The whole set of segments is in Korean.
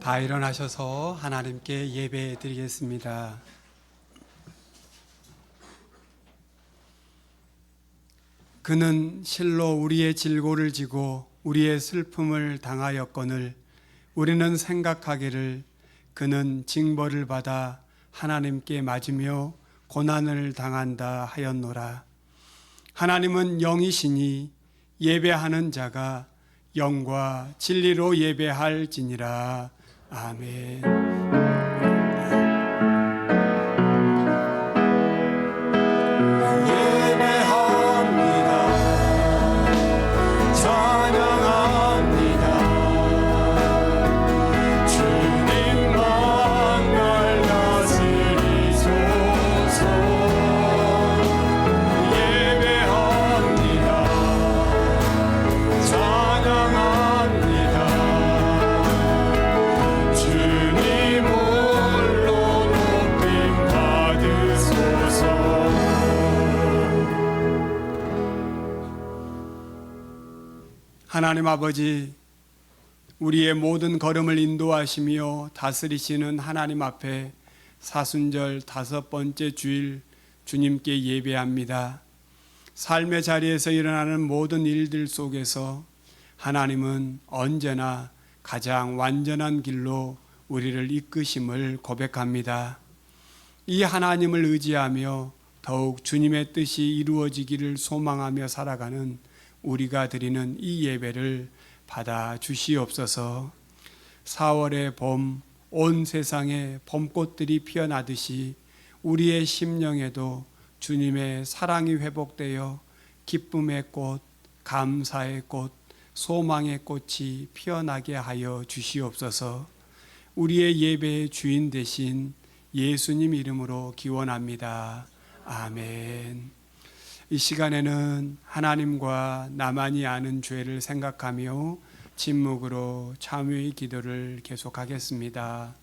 다 일어나셔서 하나님께 예배 드리겠습니다. 그는 실로 우리의 질고를 지고 우리의 슬픔을 당하였거늘 우리는 생각하기를 그는 징벌을 받아 하나님께 맞으며 고난을 당한다 하였노라. 하나님은 영이시니 예배하는 자가 영과 진리로 예배할지니라. 아멘. 하나님 아버지, 우리의 모든 걸음을 인도하시며 다스리시는 하나님 앞에 사순절 5번째 주일 주님께 예배합니다. 삶의 자리에서 일어나는 모든 일들 속에서 하나님은 언제나 가장 완전한 길로 우리를 이끄심을 고백합니다. 이 하나님을 의지하며 더욱 주님의 뜻이 이루어지기를 소망하며 살아가는 우리가 드리는 이 예배를 받아 주시옵소서. 4월의 봄, 온 세상에 봄꽃들이 피어나듯이 우리의 심령에도 주님의 사랑이 회복되어 기쁨의 꽃, 감사의 꽃, 소망의 꽃이 피어나게 하여 주시옵소서. 우리의 예배의 주인 되신 예수님 이름으로 기원합니다. 아멘. 이 시간에는 하나님과 나만이 아는 죄를 생각하며 침묵으로 참회의 기도를 계속하겠습니다.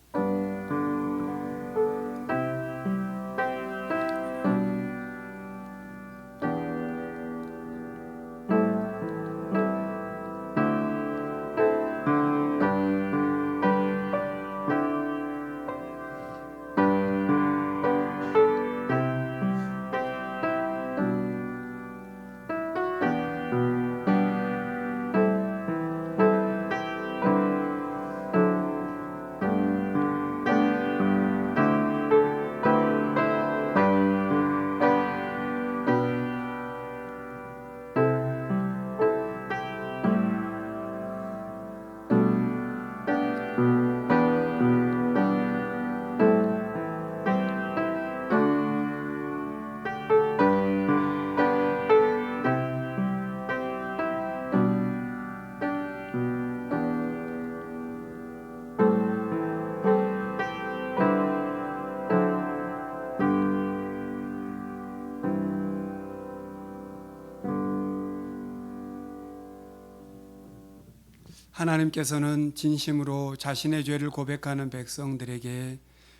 하나님께서는 진심으로 자신의 죄를 고백하는 백성들에게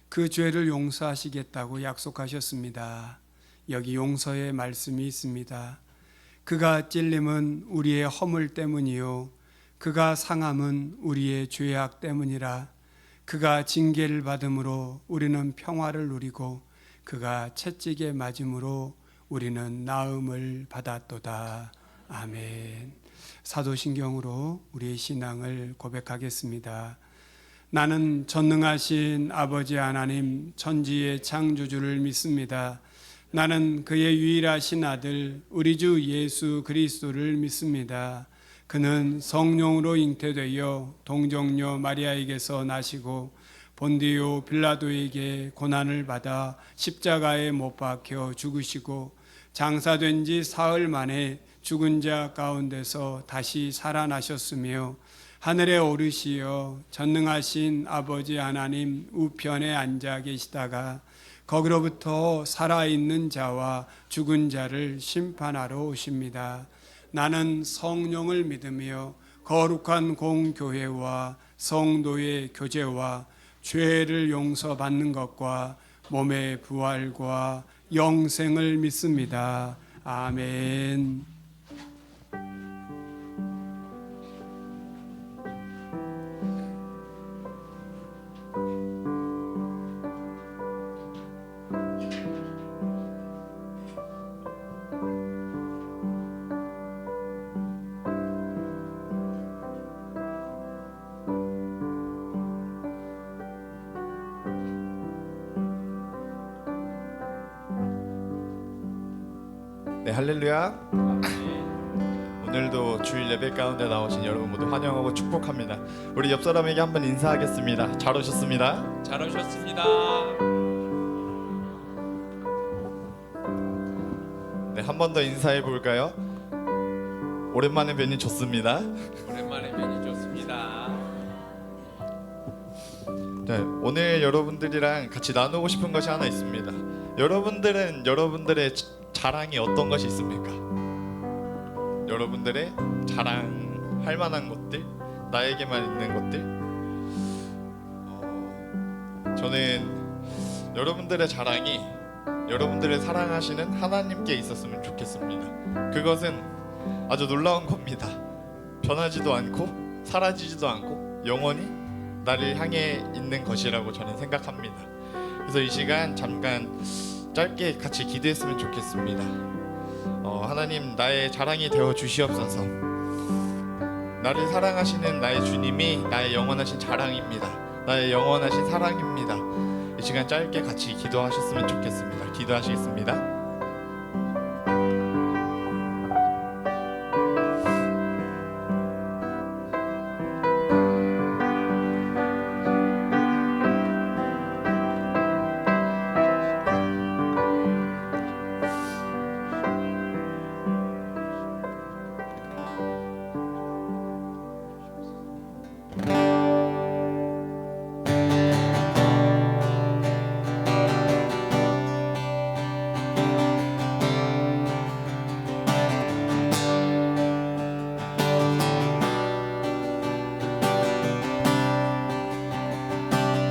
그 죄를 용서하시겠다고 약속하셨습니다. 여기 용서의 말씀이 있습니다. 그가 찔림은 우리의 허물 때문이요 그가 상함은 우리의 죄악 때문이라. 그가 징계를 받음으로 우리는 평화를 누리고 그가 채찍에 맞음으로 우리는 나음을 받았도다. 아멘. 사도신경으로 우리의 신앙을 고백하겠습니다. 나는 전능하신 아버지 하나님 천지의 창조주를 믿습니다. 나는 그의 유일하신 아들 우리 주 예수 그리스도를 믿습니다. 그는 성령으로 잉태되어 동정녀 마리아에게서 나시고 본디오 빌라도에게 고난을 받아 십자가에 못 박혀 죽으시고 장사된 지 사흘 만에 죽은 자 가운데서 다시 살아나셨으며 하늘에 오르시어 전능하신 아버지 하나님 우편에 앉아 계시다가 거기로부터 살아있는 자와 죽은 자를 심판하러 오십니다. 나는 성령을 믿으며 거룩한 공교회와 성도의 교제와 죄를 용서받는 것과 몸의 부활과 영생을 믿습니다. 아멘. 네, 할렐루야. 오늘도 주일 예배 가운데 나오신 여러분 모두 환영하고 축복합니다. 우리 옆 사람에게 한번 인사하겠습니다. 잘 오셨습니다. 잘 오셨습니다. 네, 한 번 더 인사해 볼까요? 오랜만에 뵈니 좋습니다. 오랜만에 뵈니 좋습니다. 네, 오늘 여러분들이랑 같이 나누고 싶은 것이 하나 있습니다. 여러분들은 여러분들의 자랑이 어떤 것이 있습니까? 여러분들의 자랑할 만한 것들, 나에게만 있는 것들. 저는 여러분들의 자랑이 여러분들을 사랑하시는 하나님께 있었으면 좋겠습니다. 그것은 아주 놀라운 겁니다. 변하지도 않고 사라지지도 않고 영원히 나를 향해 있는 것이라고 저는 생각합니다. 그래서 이 시간 잠깐 짧게 같이 기도했으면 좋겠습니다. 하나님, 나의 자랑이 되어 주시옵소서. 나를 사랑하시는 나의 주님이 나의 영원하신 자랑입니다. 나의 영원하신 사랑입니다. 이 시간 짧게 같이 기도하셨으면 좋겠습니다. 기도하시겠습니다.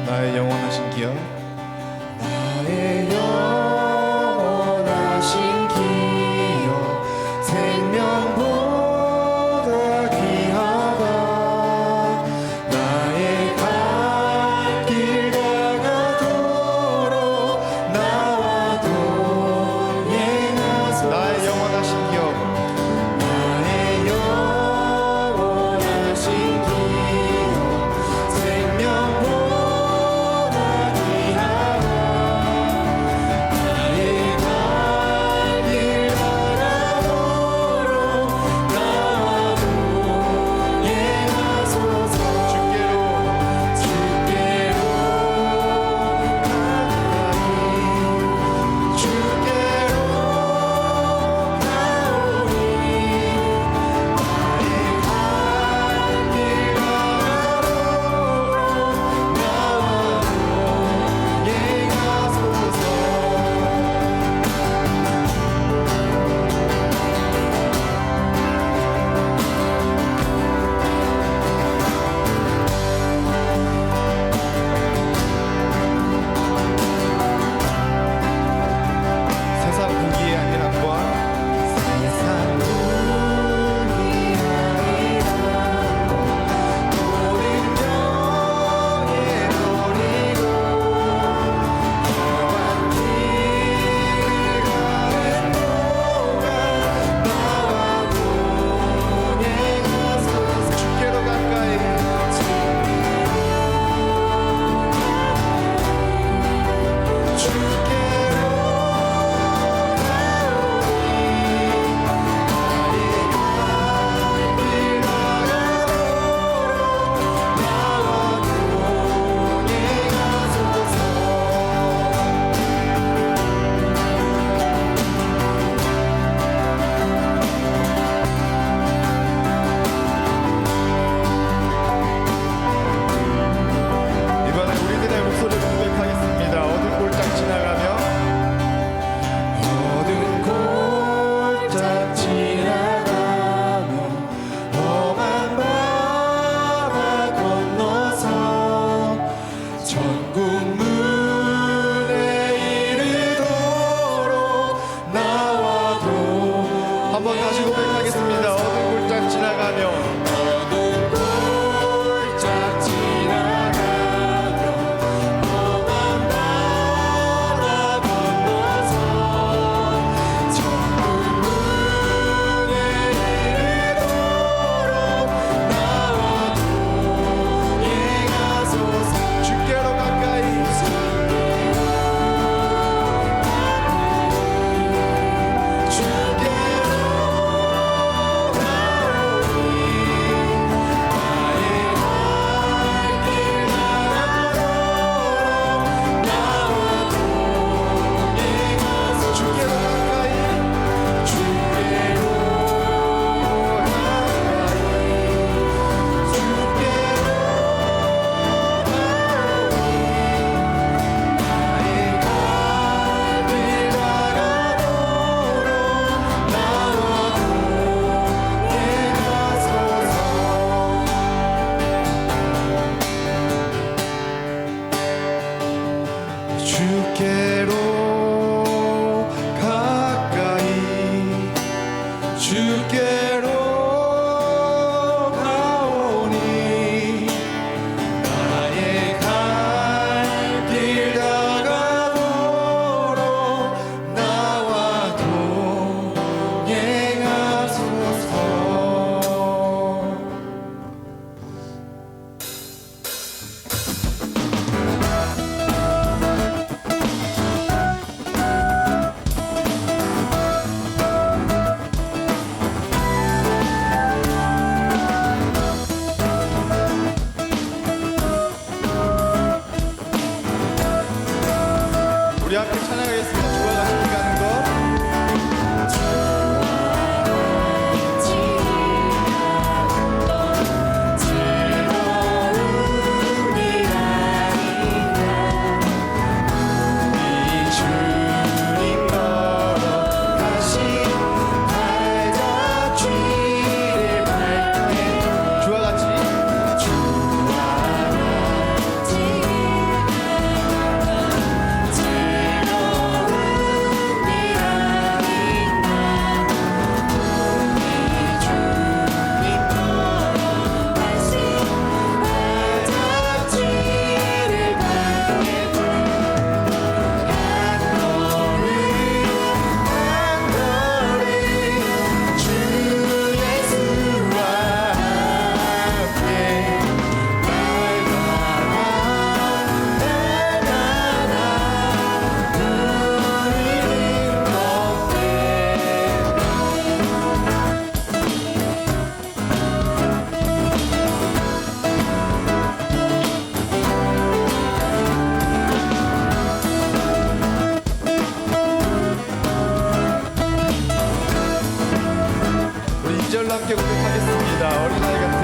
나의 영원하신 기억, 나의 영원하신 기억 생명보다 귀하다. 나의 갈 길 다가도록 나와 동행하소서. 나의 영원하신 기억, 나의 영원하신 기억 생명보다 귀하다. 나의 갈 길 다가도록 나와 동행하소서. 주께로 가까이 주께로 가오니 세상 보기에 아니라 과 세상 눈이 아니라 모든 영에 버리고 험한 길을 가는 동안 나와 동행하소서. 주께로 가까이 이번에 우리들의 목소리를 고백하겠습니다. 어두운 골짝 지나가며 어두운 골짝 지나가며 험한 바다 건너서 천국 문에 이르도록 나와 한번 다시 고백하겠습니다. 어두운 골짝 지나가며 어두운 골짝 지나가며 험한 바다 건너서 천국 문에 이르도록 나와 동행하소서. 주께로 가까이 주께로 주께로 가까이 주께로 가오니 나의 갈 길 다가도록 나와 동행하소서. 우리 함께 찬양하겠습니다. 주와 같이 가는 것. 주와 같이 우리 2절로 함께 고백하겠습니다. 어린아이 같은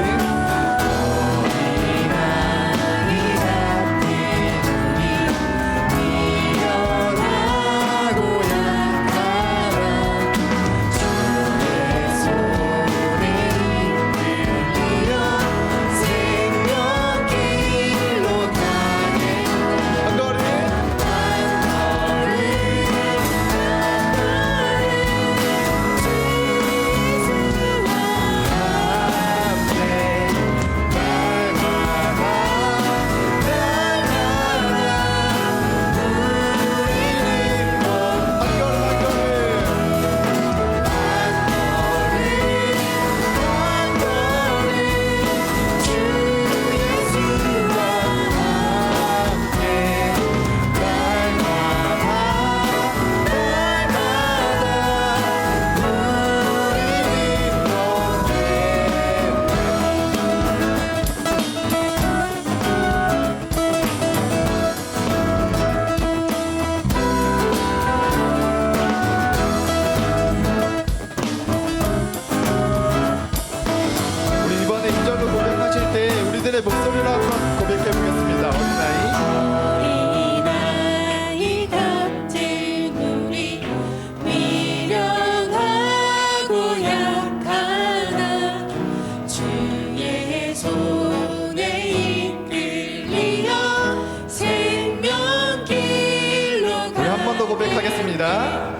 우리 이번에 2절로 고백하실 때 우리들의 목소리로 한번 고백해 보겠습니다. 어린아이 어린아이 같은 우리 미련하고 약하나 주의 손에 이끌리어 생명길로 우리 한 번 더 고백하겠습니다.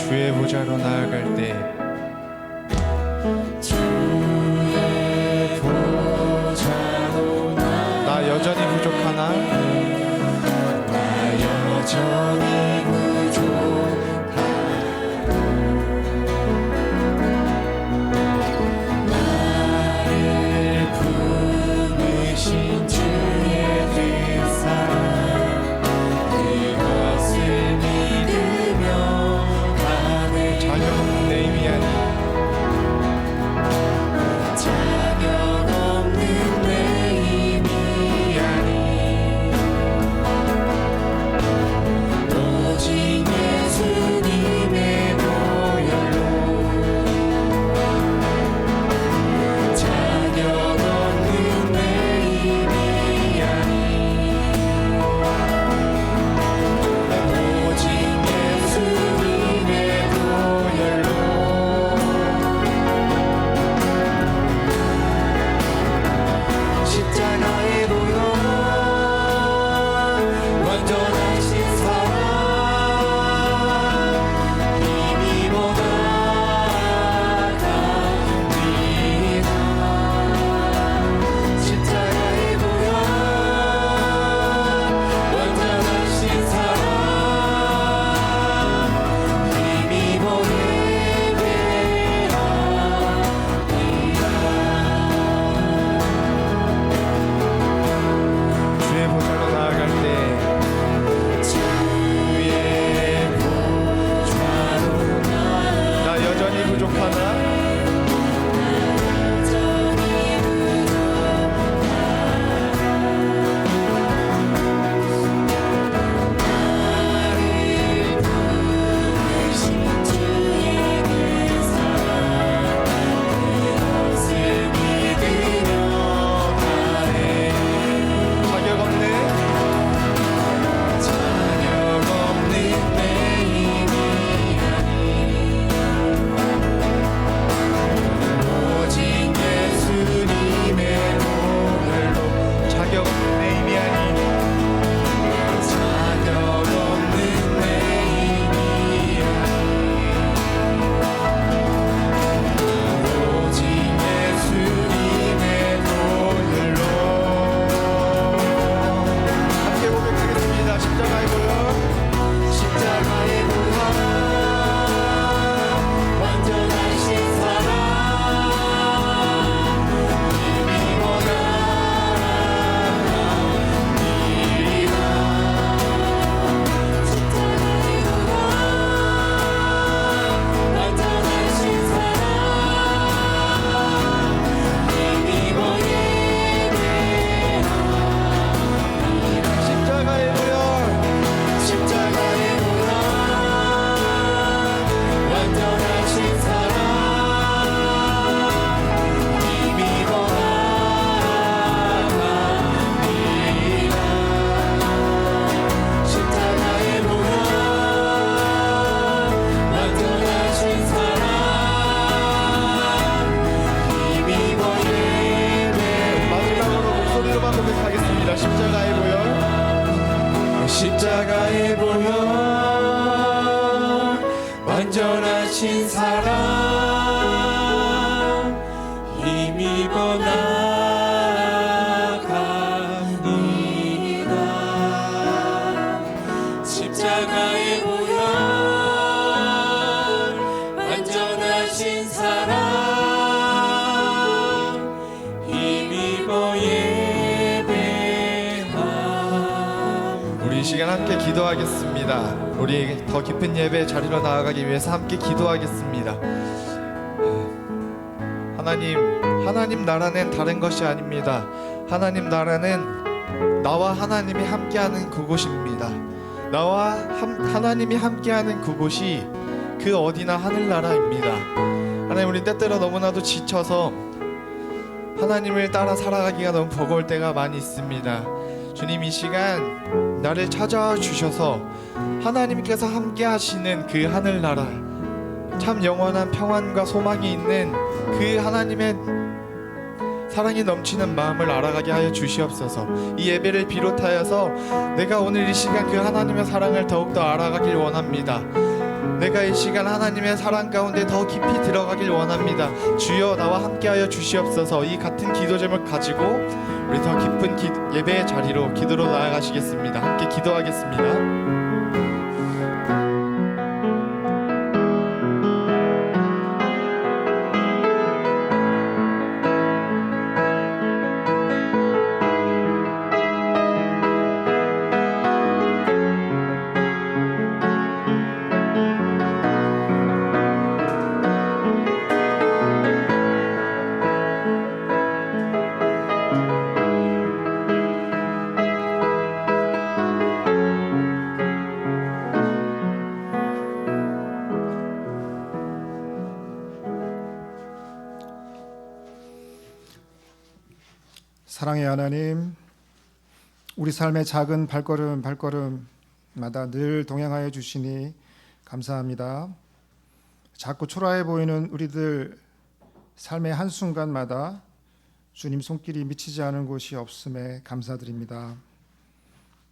주의 보좌로 나아갈 때 주의 보좌로 나 여전히 부족하나 나 여전히 부족하나 나를 부르신 주의 그 사랑 그것을 믿으며 가네 자격 없는 내 힘이 아니 자격 없는 내 힘이 아니 오직 예수님의 보혈로 자격 없는 내 힘이 아니 오직 예수님의 보혈로 십자가의 보혈 완전하신 사랑 힘입어 나아갑니다 십자가의 보혈 완전하신 사랑 힘입어 주의 보좌로 나아갈 때 주의 보좌로 나 여전히 부족하나 부르신 주의 그 사랑 그것을 믿으며 가네 자격 없는 자격 없는 내 힘이 아니 오직 예수님의 보혈로 자격 없는 내 힘이 아니 자격 없는 내 힘이 아니 오직 예수님의 보혈로 함께 고백하겠습니다. 십자가의 보혈 십자가의 보혈 완전하신 사랑 힘입어 나아갑니다 십자가의 보혈 완전하신 사랑 힘입어 예배합니다 십자가의 보혈 십자가의 보혈 완전하신 사랑 힘입어 나아갑니다 십자가의 보혈 완전하신 사랑 힘입어 예배 마지막으로 목소리로만 고백하겠습니다. 십자가의 보혈 십자가의 보혈 완전하신 사랑 힘입어 나아갑니다 십자가의 보혈 완전하신 사랑 힘입어 예배합니다 우리 이 시간 함께 기도하겠습니다. 우리 더 깊은 예배 자리로 나아가기 위해서 함께 기도하겠습니다. 하나님 나라는 다른 것이 아닙니다. 하나님 나라는 나와 하나님이 함께하는 그곳입니다. 나와 하나님이 함께하는 그곳이 그 어디나 하늘나라입니다. 하나님, 우리 때때로 너무나도 지쳐서 하나님을 따라 살아가기가 너무 버거울 때가 많이 있습니다. 주님, 이 시간 나를 찾아와 주셔서 하나님께서 함께 하시는 그 하늘나라, 참 영원한 평안과 소망이 있는 그 하나님의 사랑이 넘치는 마음을 알아가게 하여 주시옵소서. 이 예배를 비롯하여서 내가 오늘 이 시간 그 하나님의 사랑을 더욱더 알아가길 원합니다. 내가 이 시간 하나님의 사랑 가운데 더 깊이 들어가길 원합니다. 주여 나와 함께하여 주시옵소서. 이 같은 기도 제목 가지고 우리 더 깊은 예배의 자리로 기도로 나아가시겠습니다. 함께 기도하겠습니다. 사랑의 하나님, 우리 삶의 작은 발걸음마다 늘 동행하여 주시니 감사합니다. 작고 초라해 보이는 우리들 삶의 한순간마다 주님 손길이 미치지 않은 곳이 없음에 감사드립니다.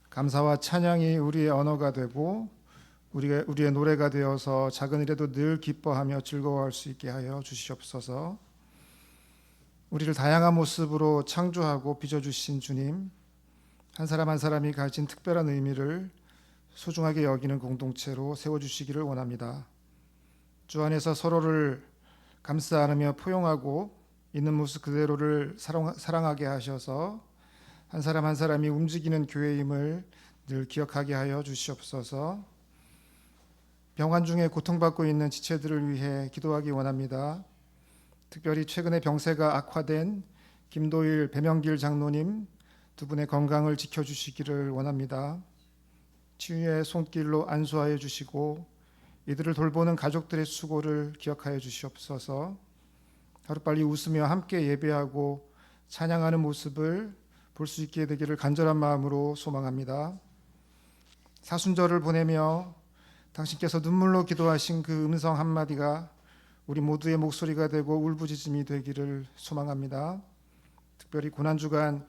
감사와 찬양이 우리의 언어가 되고 우리의 노래가 되어서 작은 일에도 늘 기뻐하며 즐거워할 수 있게 하여 주시옵소서. 우리를 다양한 모습으로 창조하고 빚어주신 주님, 한 사람 한 사람이 가진 특별한 의미를 소중하게 여기는 공동체로 세워주시기를 원합니다. 주 안에서 서로를 감싸 안으며 포용하고 있는 모습 그대로를 사랑하게 하셔서 한 사람 한 사람이 움직이는 교회임을 늘 기억하게 하여 주시옵소서. 병환 중에 고통받고 있는 지체들을 위해 기도하기 원합니다. 특별히 최근에 병세가 악화된 김도일, 배명길 장로님 두 분의 건강을 지켜주시기를 원합니다. 치유의 손길로 안수하여 주시고 이들을 돌보는 가족들의 수고를 기억하여 주시옵소서. 하루빨리 웃으며 함께 예배하고 찬양하는 모습을 볼 수 있게 되기를 간절한 마음으로 소망합니다. 사순절을 보내며 당신께서 눈물로 기도하신 그 음성 한마디가 우리 모두의 목소리가 되고 울부짖음이 되기를 소망합니다. 특별히 고난주간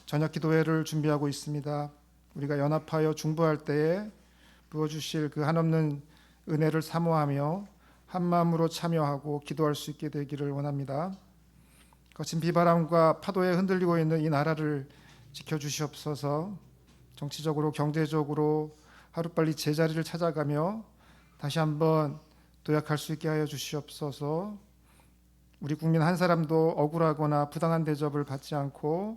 저녁 기도회를 준비하고 있습니다. 우리가 연합하여 중보할 때에 부어주실 그 한없는 은혜를 사모하며 한마음으로 참여하고 기도할 수 있게 되기를 원합니다. 거친 비바람과 파도에 흔들리고 있는 이 나라를 지켜주시옵소서. 정치적으로 경제적으로 하루빨리 제자리를 찾아가며 다시 한번 도약할 수 있게 하여 주시옵소서. 우리 국민 한 사람도 억울하거나 부당한 대접을 받지 않고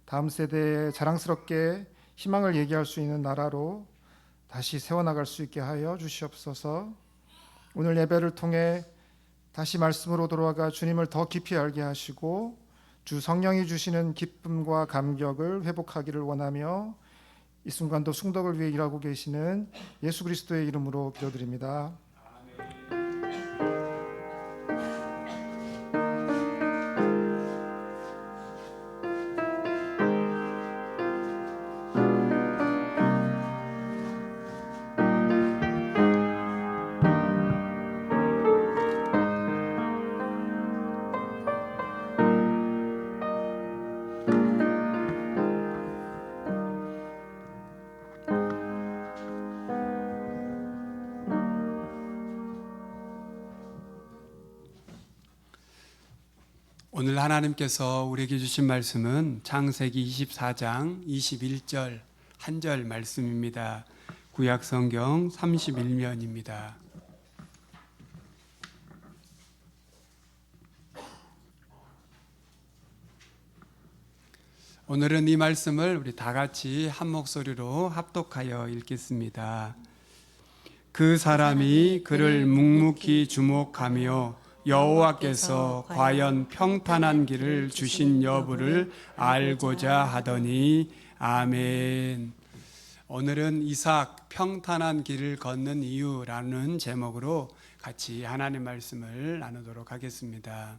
다음 세대에 자랑스럽게 희망을 얘기할 수 있는 나라로 다시 세워나갈 수 있게 하여 주시옵소서. 오늘 예배를 통해 다시 말씀으로 돌아가 주님을 더 깊이 알게 하시고 주 성령이 주시는 기쁨과 감격을 회복하기를 원하며 이 순간도 숭덕을 위해 일하고 계시는 예수 그리스도의 이름으로 기도드립니다. 오늘 하나님께서 우리에게 주신 말씀은 창세기 24장 21절 한 절 말씀입니다. 구약성경 31면입니다. 오늘은 이 말씀을 우리 다 같이 한 목소리로 합독하여 읽겠습니다. 그 사람이 그를 묵묵히 주목하며 여호와께서 과연 평탄한 길을 주신 여부를 알고자 하더니 아멘. 오늘은 이삭 평탄한 길을 걷는 이유라는 제목으로 같이 하나님 말씀을 나누도록 하겠습니다.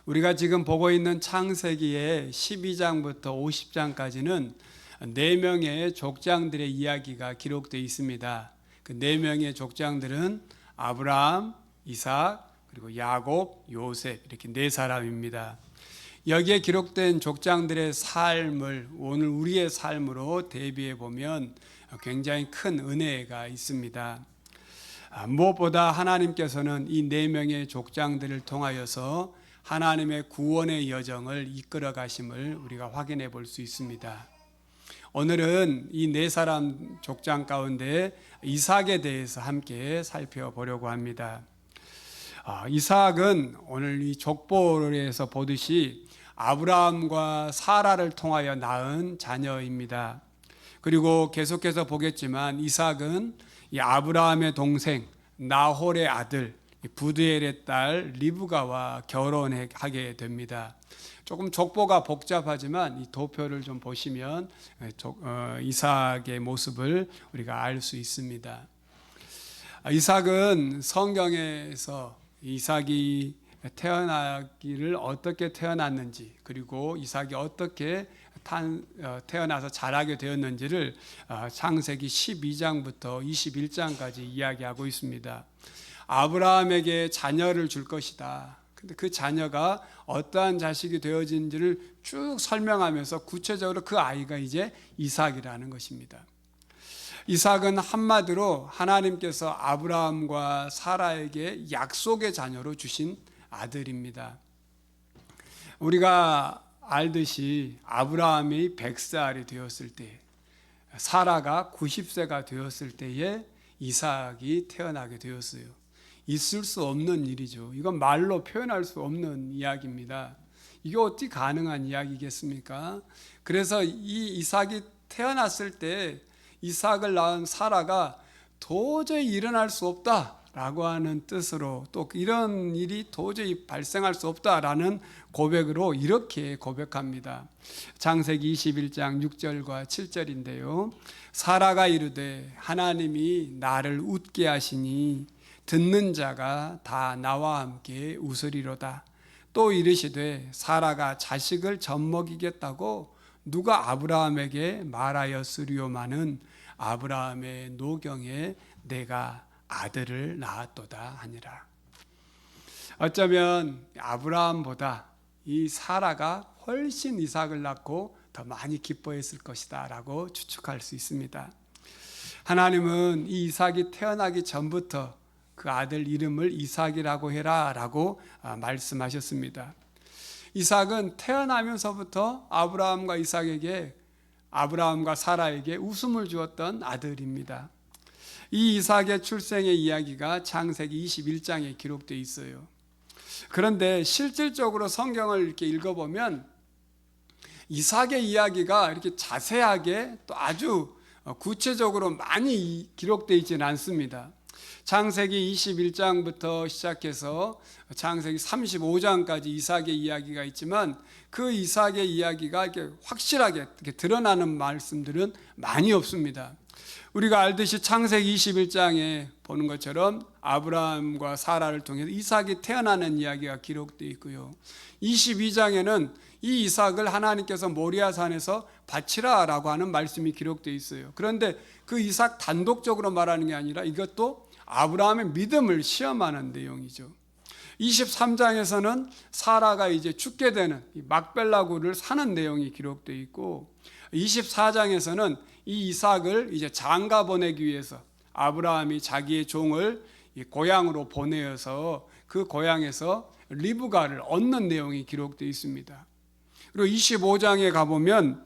우리가 지금 보고 있는 창세기의 12장부터 50장까지는 4명의 족장들의 이야기가 기록되어 있습니다. 그 4명의 족장들은 아브라함, 이삭, 그리고 야곱, 요셉 이렇게 4사람입니다. 여기에 기록된 족장들의 삶을 오늘 우리의 삶으로 대비해 보면 굉장히 큰 은혜가 있습니다. 무엇보다 하나님께서는 이 네 명의 족장들을 통하여서 하나님의 구원의 여정을 이끌어 가심을 우리가 확인해 볼 수 있습니다. 오늘은 이 네 사람 족장 가운데 이삭에 대해서 함께 살펴보려고 합니다. 이삭은 오늘 이 족보에서 보듯이 아브라함과 사라를 통하여 낳은 자녀입니다. 그리고 계속해서 보겠지만 이삭은 이 아브라함의 동생 나홀의 아들 부드엘의 딸 리브가와 결혼하게 됩니다. 조금 족보가 복잡하지만 이 도표를 좀 보시면 이삭의 모습을 우리가 알 수 있습니다. 이삭은 성경에서 이삭이 태어나기를 어떻게 태어났는지, 그리고 이삭이 어떻게 태어나서 자라게 되었는지를 창세기 12장부터 21장까지 이야기하고 있습니다. 아브라함에게 자녀를 줄 것이다. 근데 그 자녀가 어떠한 자식이 되어진지를 쭉 설명하면서 구체적으로 그 아이가 이제 이삭이라는 것입니다. 이삭은 한마디로 하나님께서 아브라함과 사라에게 약속의 자녀로 주신 아들입니다. 우리가 알듯이 아브라함이 100살이 되었을 때, 사라가 90세가 되었을 때에 이삭이 태어나게 되었어요. 있을 수 없는 일이죠. 이건 말로 표현할 수 없는 이야기입니다. 이게 어떻게 가능한 이야기겠습니까? 그래서 이 이삭이 태어났을 때 이삭을 낳은 사라가 도저히 일어날 수 없다라고 하는 뜻으로, 또 이런 일이 도저히 발생할 수 없다라는 고백으로 이렇게 고백합니다. 창세기 21장 6절과 7절인데요. 사라가 이르되 하나님이 나를 웃게 하시니 듣는 자가 다 나와 함께 웃으리로다. 또 이르시되 사라가 자식을 젖먹이겠다고 누가 아브라함에게 말하였으리요마는 아브라함의 노경에 내가 아들을 낳았도다 하니라. 어쩌면 아브라함보다 이 사라가 훨씬 이삭을 낳고 더 많이 기뻐했을 것이다 라고 추측할 수 있습니다. 하나님은 이 이삭이 태어나기 전부터 그 아들 이름을 이삭이라고 해라 라고 말씀하셨습니다. 이삭은 태어나면서부터 아브라함과 사라에게 웃음을 주었던 아들입니다. 이 이삭의 출생의 이야기가 창세기 21장에 기록되어 있어요. 그런데 실질적으로 성경을 이렇게 읽어보면 이삭의 이야기가 이렇게 자세하게 또 아주 구체적으로 많이 기록되어 있지는 않습니다. 창세기 21장부터 시작해서 창세기 35장까지 이삭의 이야기가 있지만 그 이삭의 이야기가 이렇게 확실하게 이렇게 드러나는 말씀들은 많이 없습니다. 우리가 알듯이 창세기 21장에 보는 것처럼 아브라함과 사라를 통해서 이삭이 태어나는 이야기가 기록되어 있고요. 22장에는 이 이삭을 하나님께서 모리아산에서 바치라라고 하는 말씀이 기록되어 있어요. 그런데 그 이삭 단독적으로 말하는 게 아니라 이것도 아브라함의 믿음을 시험하는 내용이죠. 23장에서는 사라가 이제 죽게 되는 막벨라굴을 사는 내용이 기록되어 있고, 24장에서는 이 이삭을 이제 장가 보내기 위해서 아브라함이 자기의 종을 고향으로 보내어서 그 고향에서 리브가를 얻는 내용이 기록되어 있습니다. 그리고 25장에 가보면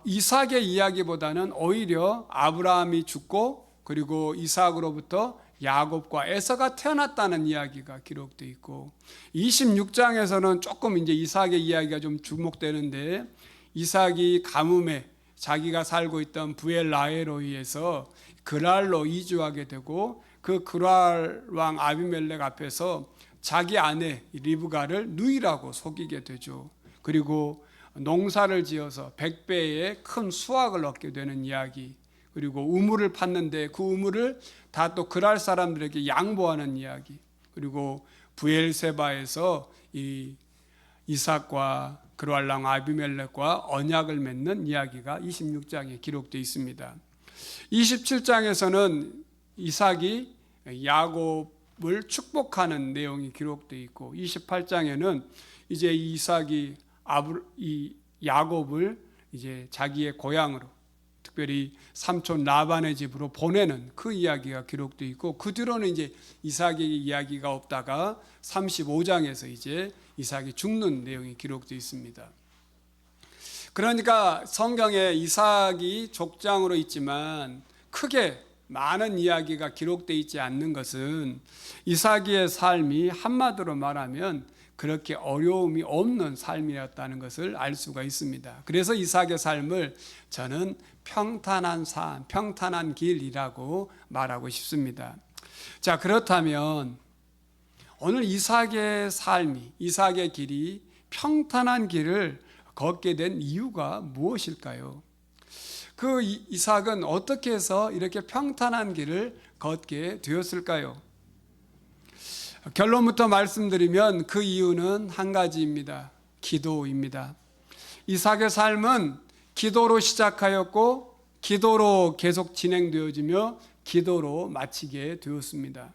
이삭의 이야기보다는 오히려 아브라함이 죽고 그리고 이삭으로부터 야곱과 에서가 태어났다는 이야기가 기록되어 있고, 26장에서는 조금 이제 이삭의 이야기가 좀 주목되는데, 이삭이 가뭄에 자기가 살고 있던 부엘라헬로이에서 그랄로 이주하게 되고 그 그랄 왕 아비멜렉 앞에서 자기 아내 리브가를 누이라고 속이게 되죠. 그리고 농사를 지어서 100배의 큰 수확을 얻게 되는 이야기, 그리고 우물을 팠는데 그 우물을 다 또 그랄 사람들에게 양보하는 이야기, 그리고 부엘세바에서 이 이삭과 그랄 왕 아비멜렉과 언약을 맺는 이야기가 26장에 기록되어 있습니다. 27장에서는 이삭이 야곱을 축복하는 내용이 기록되어 있고, 28장에는 이제 이삭이 야곱을 이제 자기의 고향으로, 특별히 삼촌 라반의 집으로 보내는 그 이야기가 기록되어 있고, 그 뒤로는 이제 이삭의 이야기가 없다가 35장에서 이제 이삭이 죽는 내용이 기록되어 있습니다. 그러니까 성경에 이삭이 족장으로 있지만 크게 많은 이야기가 기록되어 있지 않는 것은 이삭의 삶이 한마디로 말하면 그렇게 어려움이 없는 삶이었다는 것을 알 수가 있습니다. 그래서 이삭의 삶을 저는 평탄한 삶, 평탄한 길이라고 말하고 싶습니다. 자, 그렇다면 오늘 이삭의 삶이, 이삭의 길이 평탄한 길을 걷게 된 이유가 무엇일까요? 그 이삭은 어떻게 해서 이렇게 평탄한 길을 걷게 되었을까요? 결론부터 말씀드리면 그 이유는 한 가지입니다. 기도입니다. 이삭의 삶은 기도로 시작하였고 기도로 계속 진행되어지며 기도로 마치게 되었습니다.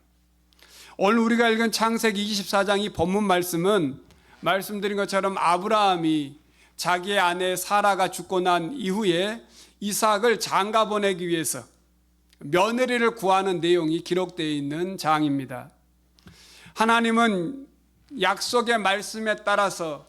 오늘 우리가 읽은 창세기 24장 이 본문 말씀은 말씀드린 것처럼 아브라함이 자기의 아내 사라가 죽고 난 이후에 이삭을 장가 보내기 위해서 며느리를 구하는 내용이 기록되어 있는 장입니다. 하나님은 약속의 말씀에 따라서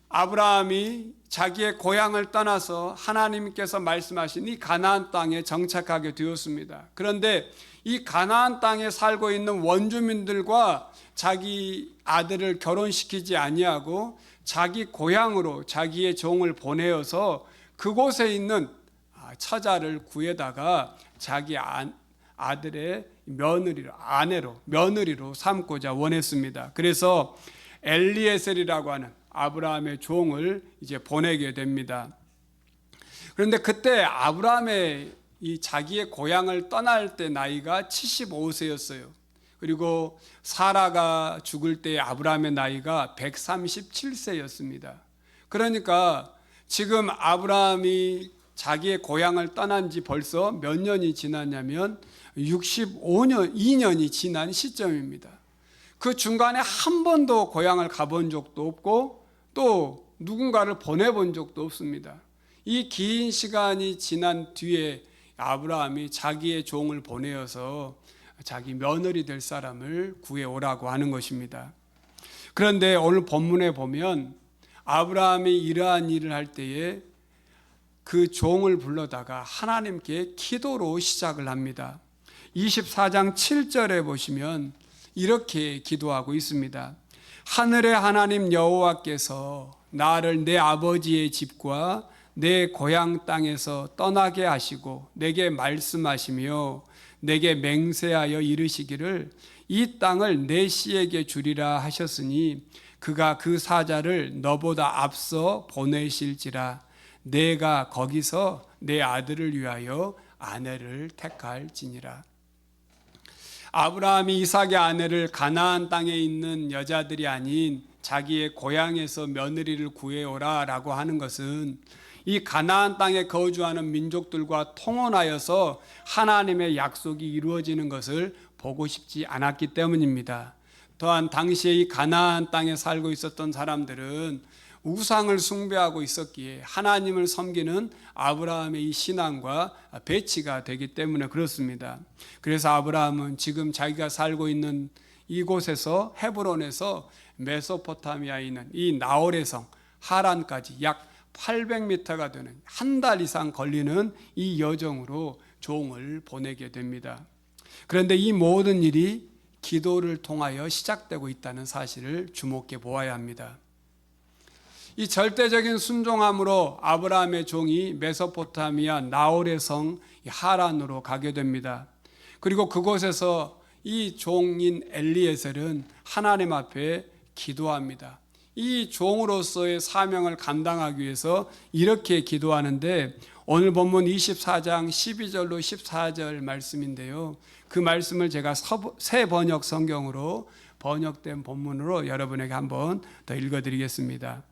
아브라함이 자기의 고향을 떠나서 하나님께서 말씀하신 이 가나안 땅에 정착하게 되었습니다. 그런데 이 가나안 땅에 살고 있는 원주민들과 자기 아들을 결혼시키지 아니하고 자기 고향으로 자기의 종을 보내어서 그곳에 있는 처자를 구해다가 자기 아들의 며느리로 삼고자 원했습니다. 그래서 엘리에셀이라고 하는 아브라함의 종을 이제 보내게 됩니다. 그런데 그때 아브라함의 이 자기의 고향을 떠날 때 나이가 75세였어요. 그리고 사라가 죽을 때 아브라함의 나이가 137세였습니다. 그러니까 지금 아브라함이 자기의 고향을 떠난 지 벌써 몇 년이 지났냐면 2년이 지난 시점입니다. 그 중간에 한 번도 고향을 가본 적도 없고 또 누군가를 보내본 적도 없습니다. 이 긴 시간이 지난 뒤에 아브라함이 자기의 종을 보내어서 자기 며느리 될 사람을 구해오라고 하는 것입니다. 그런데 오늘 본문에 보면 아브라함이 이러한 일을 할 때에 그 종을 불러다가 하나님께 기도로 시작을 합니다. 24장 7절에 보시면 이렇게 기도하고 있습니다. 하늘의 하나님 여호와께서 나를 내 아버지의 집과 내 고향 땅에서 떠나게 하시고 내게 말씀하시며 내게 맹세하여 이르시기를 이 땅을 내 씨에게 주리라 하셨으니 그가 그 사자를 너보다 앞서 보내실지라 내가 거기서 내 아들을 위하여 아내를 택할지니라. 아브라함이 이삭의 아내를 가나안 땅에 있는 여자들이 아닌 자기의 고향에서 며느리를 구해오라 라고 하는 것은 이 가나안 땅에 거주하는 민족들과 통혼하여서 하나님의 약속이 이루어지는 것을 보고 싶지 않았기 때문입니다. 또한 당시에 이 가나안 땅에 살고 있었던 사람들은 우상을 숭배하고 있었기에 하나님을 섬기는 아브라함의 이 신앙과 배치가 되기 때문에 그렇습니다. 그래서 아브라함은 지금 자기가 살고 있는 이곳에서 헤브론에서 메소포타미아에 있는 이 나홀의 성 하란까지 약 800m가 되는 한 달 이상 걸리는 이 여정으로 종을 보내게 됩니다. 그런데 이 모든 일이 기도를 통하여 시작되고 있다는 사실을 주목해 보아야 합니다. 이 절대적인 순종함으로 아브라함의 종이 메소포타미아 나홀의 성 하란으로 가게 됩니다. 그리고 그곳에서 이 종인 엘리에셀은 하나님 앞에 기도합니다. 이 종으로서의 사명을 감당하기 위해서 이렇게 기도하는데 오늘 본문 24장 12절로 14절 말씀인데요. 그 말씀을 제가 새 번역 성경으로 번역된 본문으로 여러분에게 한번 더 읽어드리겠습니다.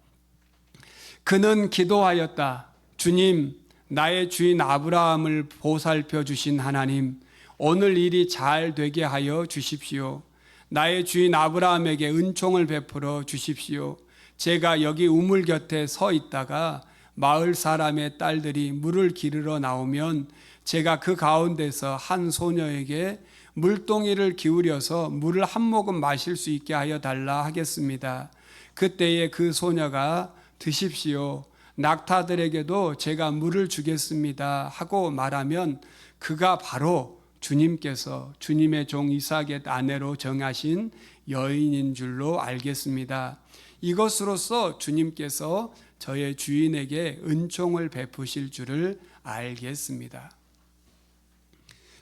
그는 기도하였다. 주님, 나의 주인 아브라함을 보살펴 주신 하나님, 오늘 일이 잘 되게 하여 주십시오. 나의 주인 아브라함에게 은총을 베풀어 주십시오. 제가 여기 우물 곁에 서 있다가 마을 사람의 딸들이 물을 기르러 나오면 제가 그 가운데서 한 소녀에게 물동이를 기울여서 물을 한 모금 마실 수 있게 하여 달라 하겠습니다. 그때에 그 소녀가 드십시오. 낙타들에게도 제가 물을 주겠습니다 하고 말하면 그가 바로 주님께서 주님의 종 이삭의 아내로 정하신 여인인 줄로 알겠습니다. 이것으로써 주님께서 저의 주인에게 은총을 베푸실 줄을 알겠습니다.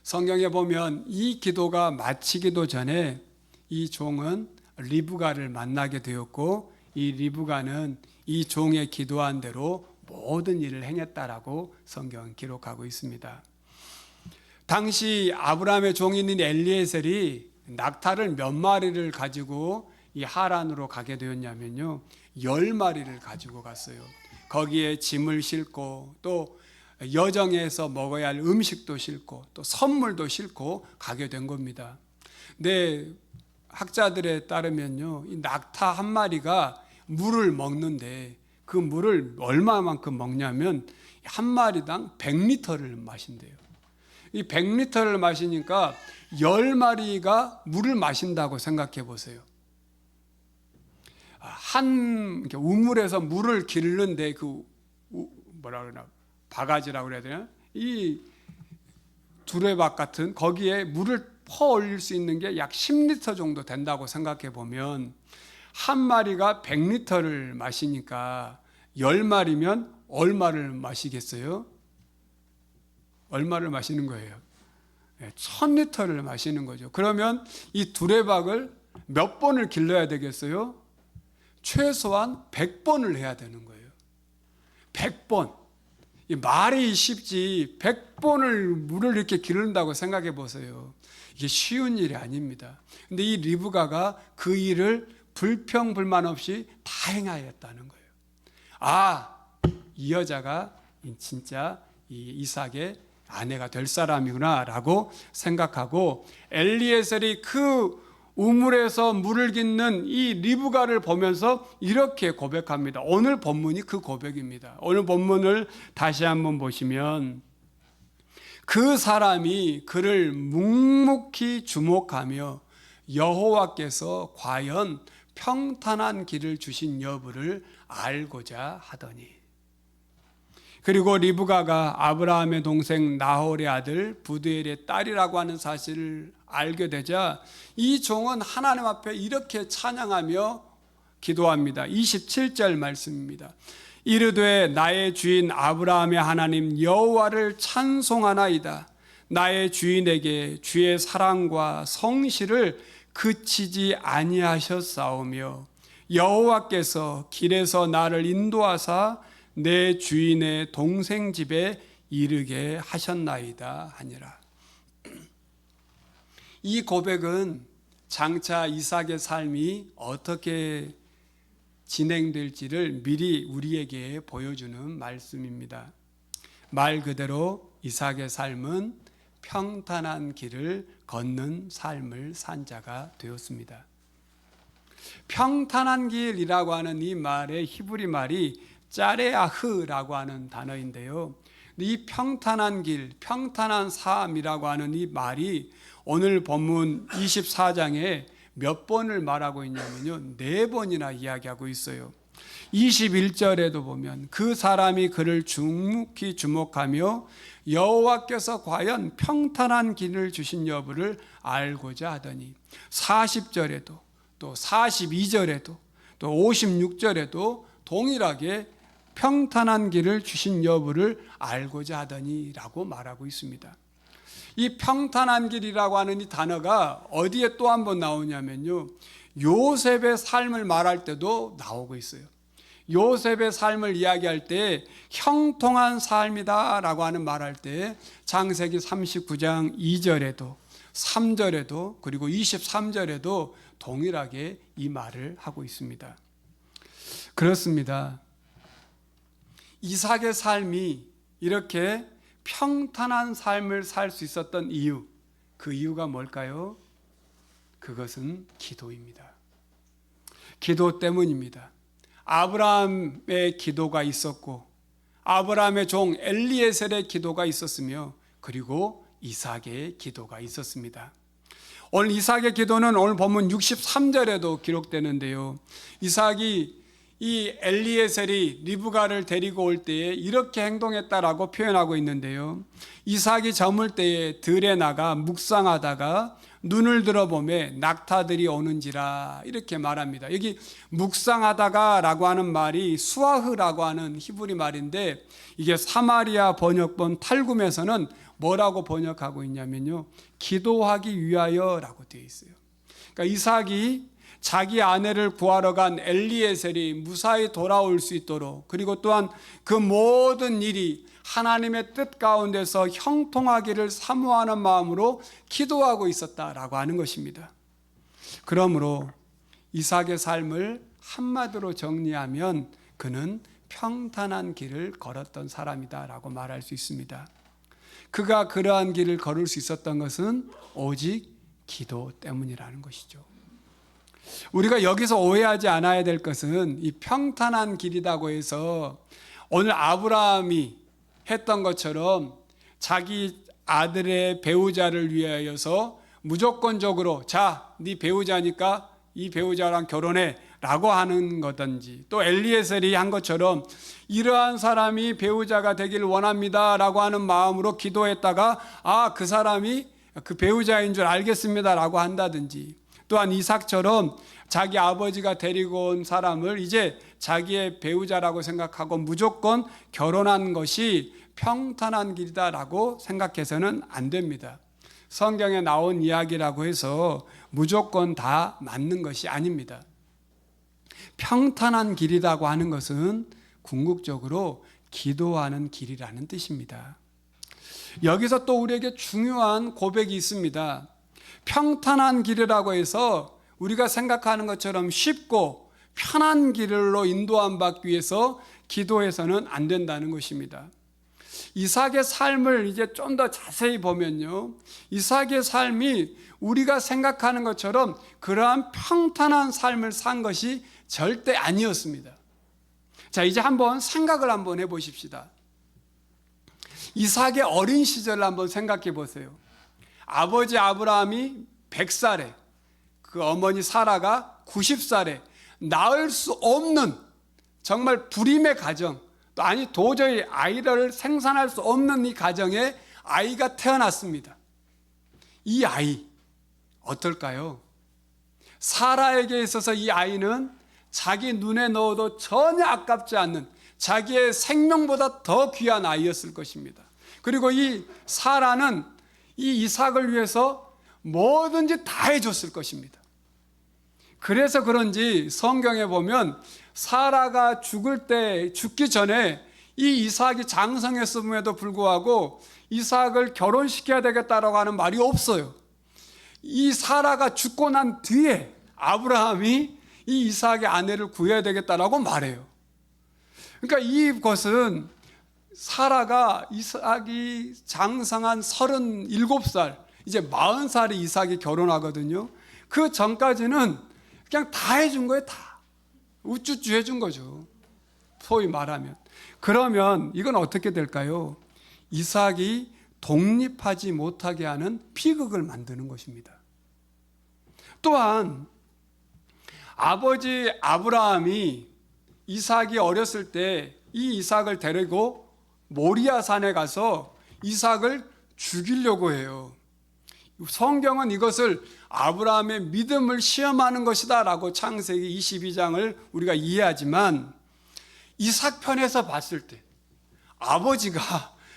성경에 보면 이 기도가 마치기도 전에 이 종은 리브가를 만나게 되었고 이 리브가는 이 종의 기도한 대로 모든 일을 행했다라고 성경은 기록하고 있습니다. 당시 아브라함의 종인인 엘리에셀이 낙타를 몇 마리를 가지고 이 하란으로 가게 되었냐면요, 10마리를 가지고 갔어요. 거기에 짐을 싣고 또 여정에서 먹어야 할 음식도 싣고 또 선물도 싣고 가게 된 겁니다. 근데 학자들에 따르면요, 이 낙타 한 마리가 물을 먹는데 그 물을 얼마만큼 먹냐면 한 마리당 100리터를 마신대요. 이 100리터를 마시니까 10마리가 물을 마신다고 생각해 보세요. 한 우물에서 물을 기르는데 그 뭐라 그러나 바가지라고 그래야 되나? 이 두레박 같은 거기에 물을 퍼 올릴 수 있는 게 약 10리터 정도 된다고 생각해 보면 한 마리가 100리터를 마시니까 10마리면 얼마를 마시겠어요? 얼마를 마시는 거예요? 1000리터를 마시는 거죠. 그러면 이 두레박을 몇 번을 길러야 되겠어요? 최소한 100번을 해야 되는 거예요. 100번. 이 말이 쉽지 100번을 물을 이렇게 기른다고 생각해 보세요. 이게 쉬운 일이 아닙니다. 근데 이 리브가가 그 일을 불평불만 없이 다 행하였다는 거예요. 아, 이 여자가 진짜 이 이삭의 아내가 될 사람이구나라고 생각하고 엘리에셀이 그 우물에서 물을 깃는 이 리브가를 보면서 이렇게 고백합니다. 오늘 본문이 그 고백입니다. 오늘 본문을 다시 한번 보시면 그 사람이 그를 묵묵히 주목하며 여호와께서 과연 평탄한 길을 주신 여부를 알고자 하더니, 그리고 리브가가 아브라함의 동생 나홀의 아들 부두엘의 딸이라고 하는 사실을 알게 되자 이 종은 하나님 앞에 이렇게 찬양하며 기도합니다. 27절 말씀입니다. 이르되 나의 주인 아브라함의 하나님 여호와를 찬송하나이다. 나의 주인에게 주의 사랑과 성실을 그치지 아니하셨사오며 여호와께서 길에서 나를 인도하사 내 주인의 동생 집에 이르게 하셨나이다 하니라. 이 고백은 장차 이삭의 삶이 어떻게 진행될지를 미리 우리에게 보여주는 말씀입니다. 말 그대로 이삭의 삶은 평탄한 길을 걷는 삶을 산 자가 되었습니다. 평탄한 길이라고 하는 이 말의 히브리 말이 짜레아흐라고 하는 단어인데요. 이 평탄한 길, 평탄한 삶이라고 하는 이 말이 오늘 본문 24장에 몇 번을 말하고 있냐면요, 4번이나 이야기하고 있어요. 21절에도 보면 그 사람이 그를 묵묵히 주목하며 여호와께서 과연 평탄한 길을 주신 여부를 알고자 하더니, 40절에도 또 42절에도 또 56절에도 동일하게 평탄한 길을 주신 여부를 알고자 하더니라고 말하고 있습니다. 이 평탄한 길이라고 하는 이 단어가 어디에 또 한 번 나오냐면요, 요셉의 삶을 말할 때도 나오고 있어요. 요셉의 삶을 이야기할 때 형통한 삶이다 라고 하는 말할 때 창세기 39장 2절에도 3절에도 그리고 23절에도 동일하게 이 말을 하고 있습니다. 그렇습니다. 이삭의 삶이 이렇게 평탄한 삶을 살 수 있었던 이유, 그 이유가 뭘까요? 그것은 기도입니다. 기도 때문입니다. 아브라함의 기도가 있었고 아브라함의 종 엘리에셀의 기도가 있었으며 그리고 이삭의 기도가 있었습니다. 오늘 이삭의 기도는 오늘 본문 63절에도 기록되는데요. 이삭이 이 엘리에셀이 리브가를 데리고 올 때에 이렇게 행동했다라고 표현하고 있는데요. 이삭이 저물 때에 들에 나가 묵상하다가 눈을 들어보매 낙타들이 오는지라 이렇게 말합니다. 여기 묵상하다가 라고 하는 말이 수아흐라고 하는 히브리 말인데 이게 사마리아 번역본 탈굼에서는 뭐라고 번역하고 있냐면요, 기도하기 위하여라고 되어 있어요. 그러니까 이삭이 자기 아내를 구하러 간 엘리에셀이 무사히 돌아올 수 있도록, 그리고 또한 그 모든 일이 하나님의 뜻 가운데서 형통하기를 사모하는 마음으로 기도하고 있었다라고 하는 것입니다. 그러므로 이삭의 삶을 한마디로 정리하면 그는 평탄한 길을 걸었던 사람이다라고 말할 수 있습니다. 그가 그러한 길을 걸을 수 있었던 것은 오직 기도 때문이라는 것이죠. 우리가 여기서 오해하지 않아야 될 것은 이 평탄한 길이라고 해서 오늘 아브라함이 했던 것처럼 자기 아들의 배우자를 위하여서 무조건적으로 자, 네 배우자니까 이 배우자랑 결혼해 라고 하는 거든지, 또 엘리에셀이 한 것처럼 이러한 사람이 배우자가 되길 원합니다 라고 하는 마음으로 기도했다가 그 사람이 그 배우자인 줄 알겠습니다 라고 한다든지, 또한 이삭처럼 자기 아버지가 데리고 온 사람을 이제 자기의 배우자라고 생각하고 무조건 결혼한 것이 평탄한 길이다라고 생각해서는 안 됩니다. 성경에 나온 이야기라고 해서 무조건 다 맞는 것이 아닙니다. 평탄한 길이라고 하는 것은 궁극적으로 기도하는 길이라는 뜻입니다. 여기서 또 우리에게 중요한 고백이 있습니다. 평탄한 길이라고 해서 우리가 생각하는 것처럼 쉽고 편한 길로 인도함 받기 위해서 기도해서는 안 된다는 것입니다. 이삭의 삶을 이제 좀 더 자세히 보면요, 이삭의 삶이 우리가 생각하는 것처럼 그러한 평탄한 삶을 산 것이 절대 아니었습니다. 자, 이제 한번 생각을 한번 해보십시다. 이삭의 어린 시절을 한번 생각해 보세요. 아버지 아브라함이 100살에 그 어머니 사라가 90살에 낳을 수 없는 정말 불임의 가정, 또 아니 도저히 아이를 생산할 수 없는 이 가정에 아이가 태어났습니다. 이 아이 어떨까요? 사라에게 있어서 이 아이는 자기 눈에 넣어도 전혀 아깝지 않는 자기의 생명보다 더 귀한 아이였을 것입니다. 그리고 이 사라는 이 이삭을 위해서 뭐든지 다 해줬을 것입니다. 그래서 그런지 성경에 보면 사라가 죽기 전에 이 이삭이 장성했음에도 불구하고 이삭을 결혼시켜야 되겠다라고 하는 말이 없어요. 이 사라가 죽고 난 뒤에 아브라함이 이 이삭의 아내를 구해야 되겠다라고 말해요. 그러니까 이것은 사라가 이삭이 장성한 37살, 이제 40살에 이삭이 결혼하거든요. 그 전까지는 그냥 다 해준 거예요. 다 우쭈쭈 해준 거죠, 소위 말하면. 그러면 이건 어떻게 될까요? 이삭이 독립하지 못하게 하는 비극을 만드는 것입니다. 또한 아버지 아브라함이 이삭이 어렸을 때 이 이삭을 데리고 모리아 산에 가서 이삭을 죽이려고 해요. 성경은 이것을 아브라함의 믿음을 시험하는 것이다 라고 창세기 22장을 우리가 이해하지만, 이삭 편에서 봤을 때 아버지가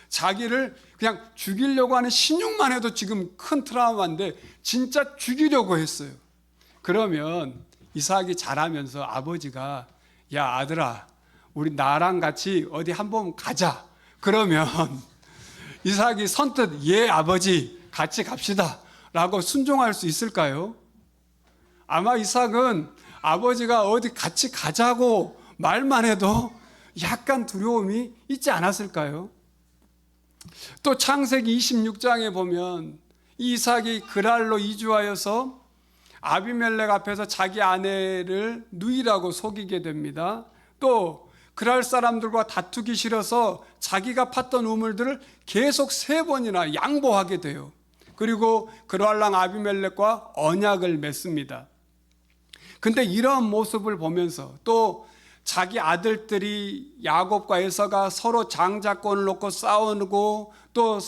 자기를 그냥 죽이려고 하는 신용만 해도 지금 큰 트라우마인데 진짜 죽이려고 했어요. 그러면 이삭이 자라면서 아버지가 야 아들아, 우리 나랑 같이 어디 한번 가자 그러면 이삭이 선뜻 예 아버지 같이 갑시다 라고 순종할 수 있을까요? 아마 이삭은 아버지가 어디 같이 가자고 말만 해도 약간 두려움이 있지 않았을까요? 또 창세기 26장에 보면 이삭이 그랄로 이주하여서 아비멜렉 앞에서 자기 아내를 누이라고 속이게 됩니다. 또 그랄 사람들과 다투기 싫어서 자기가 팠던 우물들을 계속 3번이나 양보하게 돼요. 그리고 그랄랑 아비멜렉과 언약을 맺습니다. 근데 이런 모습을 보면서 또 자기 아들들이 야곱과 에서가 서로 장자권을 놓고 싸우고 또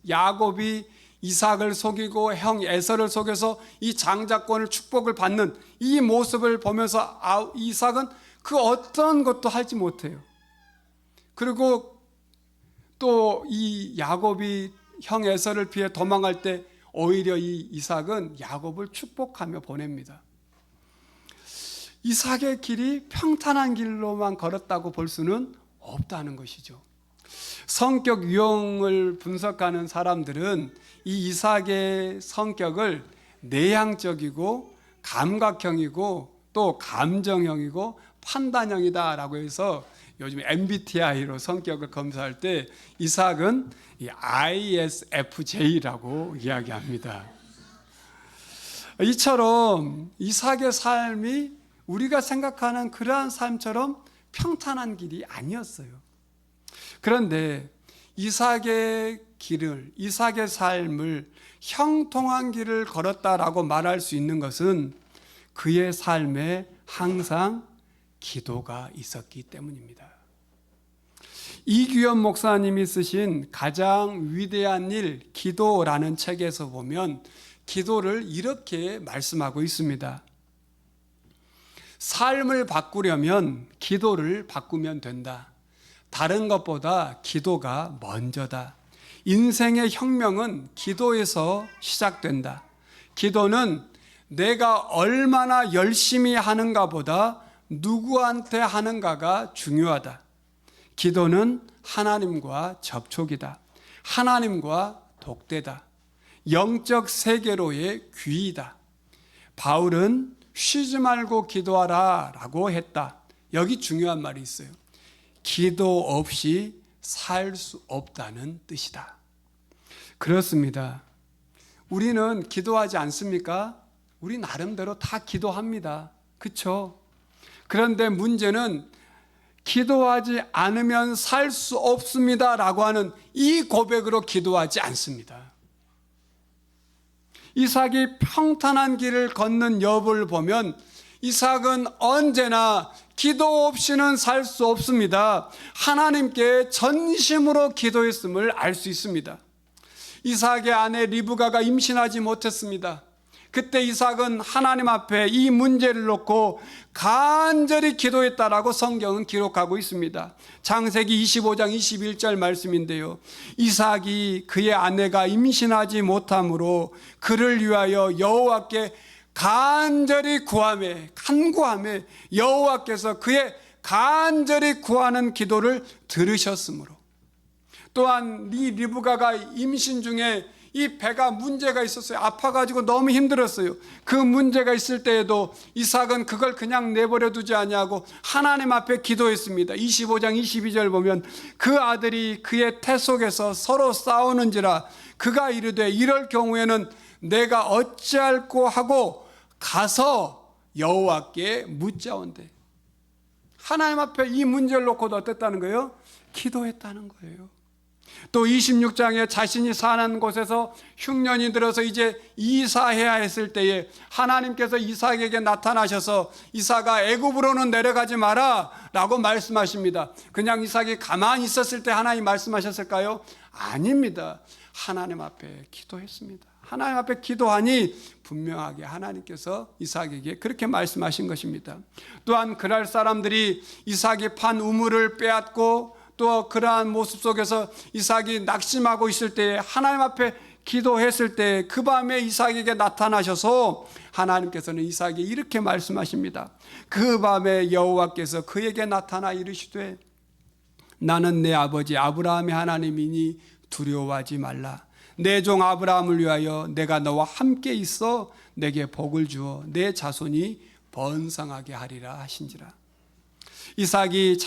야곱이 이삭을 속이고 형 에서를 속여서 이 장자권을 축복을 받는 이 모습을 보면서 이삭은 그 어떤 것도 하지 못해요. 그리고 또 이 야곱이 형 에서를 피해 도망갈 때 오히려 이 이삭은 야곱을 축복하며 보냅니다. 이삭의 길이 평탄한 길로만 걸었다고 볼 수는 없다는 것이죠. 성격 유형을 분석하는 사람들은 이 이삭의 성격을 내향적이고 감각형이고 또 감정형이고 판단형이다라고 해서 요즘 MBTI로 성격을 검사할 때 이삭은 ISFJ라고 이야기합니다. 이처럼 이삭의 삶이 우리가 생각하는 그러한 삶처럼 평탄한 길이 아니었어요. 그런데 이삭의 삶을 형통한 길을 걸었다라고 말할 수 있는 것은 그의 삶에 항상 기도가 있었기 때문입니다. 이규현 목사님이 쓰신 가장 위대한 일, 기도라는 책에서 보면 기도를 이렇게 말씀하고 있습니다. 삶을 바꾸려면 기도를 바꾸면 된다. 다른 것보다 기도가 먼저다. 인생의 혁명은 기도에서 시작된다. 기도는 내가 얼마나 열심히 하는가 보다 누구한테 하는가가 중요하다. 기도는 하나님과 접촉이다. 하나님과 독대다. 영적 세계로의 귀이다. 바울은 쉬지 말고 기도하라 라고 했다. 여기 중요한 말이 있어요. 기도 없이 살 수 없다는 뜻이다. 그렇습니다. 우리는 기도하지 않습니까? 우리 나름대로 다 기도합니다. 그렇죠? 그런데 문제는 기도하지 않으면 살 수 없습니다 라고 하는 이 고백으로 기도하지 않습니다. 이삭이 평탄한 길을 걷는 여부를 보면 이삭은 언제나 기도 없이는 살 수 없습니다. 하나님께 전심으로 기도했음을 알 수 있습니다. 이삭의 아내 리브가가 임신하지 못했습니다. 그때 이삭은 하나님 앞에 이 문제를 놓고 간절히 기도했다라고 성경은 기록하고 있습니다. 창세기 25장 21절 말씀인데요. 이삭이 그의 아내가 임신하지 못함으로 그를 위하여 여호와께 간절히 간구하며 여호와께서 그의 간절히 구하는 기도를 들으셨으므로, 또한 이 리브가가 임신 중에 이 배가 문제가 있었어요. 아파가지고 너무 힘들었어요. 그 문제가 있을 때에도 이삭은 그걸 그냥 내버려 두지 아니하고 하나님 앞에 기도했습니다. 25장 22절 보면 그 아들이 그의 태 속에서 서로 싸우는지라 그가 이르되 이럴 경우에는 내가 어찌할꼬 하고 가서 여호와께 묻자온대. 하나님 앞에 이 문제를 놓고도 어땠다는 거예요? 기도했다는 거예요. 또 26장에 자신이 사는 곳에서 흉년이 들어서 이제 이사해야 했을 때에 하나님께서 이삭에게 나타나셔서 이삭아 애굽으로는 내려가지 마라 라고 말씀하십니다. 그냥 이삭이 가만히 있었을 때 하나님 말씀하셨을까요? 아닙니다. 하나님 앞에 기도했습니다. 하나님 앞에 기도하니 분명하게 하나님께서 이삭에게 그렇게 말씀하신 것입니다. 또한 그랄 사람들이 이삭이 판 우물을 빼앗고 또 그러한 모습 속에서 이삭이 낙심하고 있을 때 하나님 앞에 기도했을 때 그 밤에 이삭에게 나타나셔서 하나님께서는 이삭에게 이렇게 말씀하십니다. 그 밤에 여호와께서 그에게 나타나 이르시되 나는 내 아버지 아브라함의 하나님이니 두려워하지 말라. 내 종 아브라함을 위하여 내가 너와 함께 있어 내게 복을 주어 내 자손이 번성하게 하리라 하신지라. 이삭이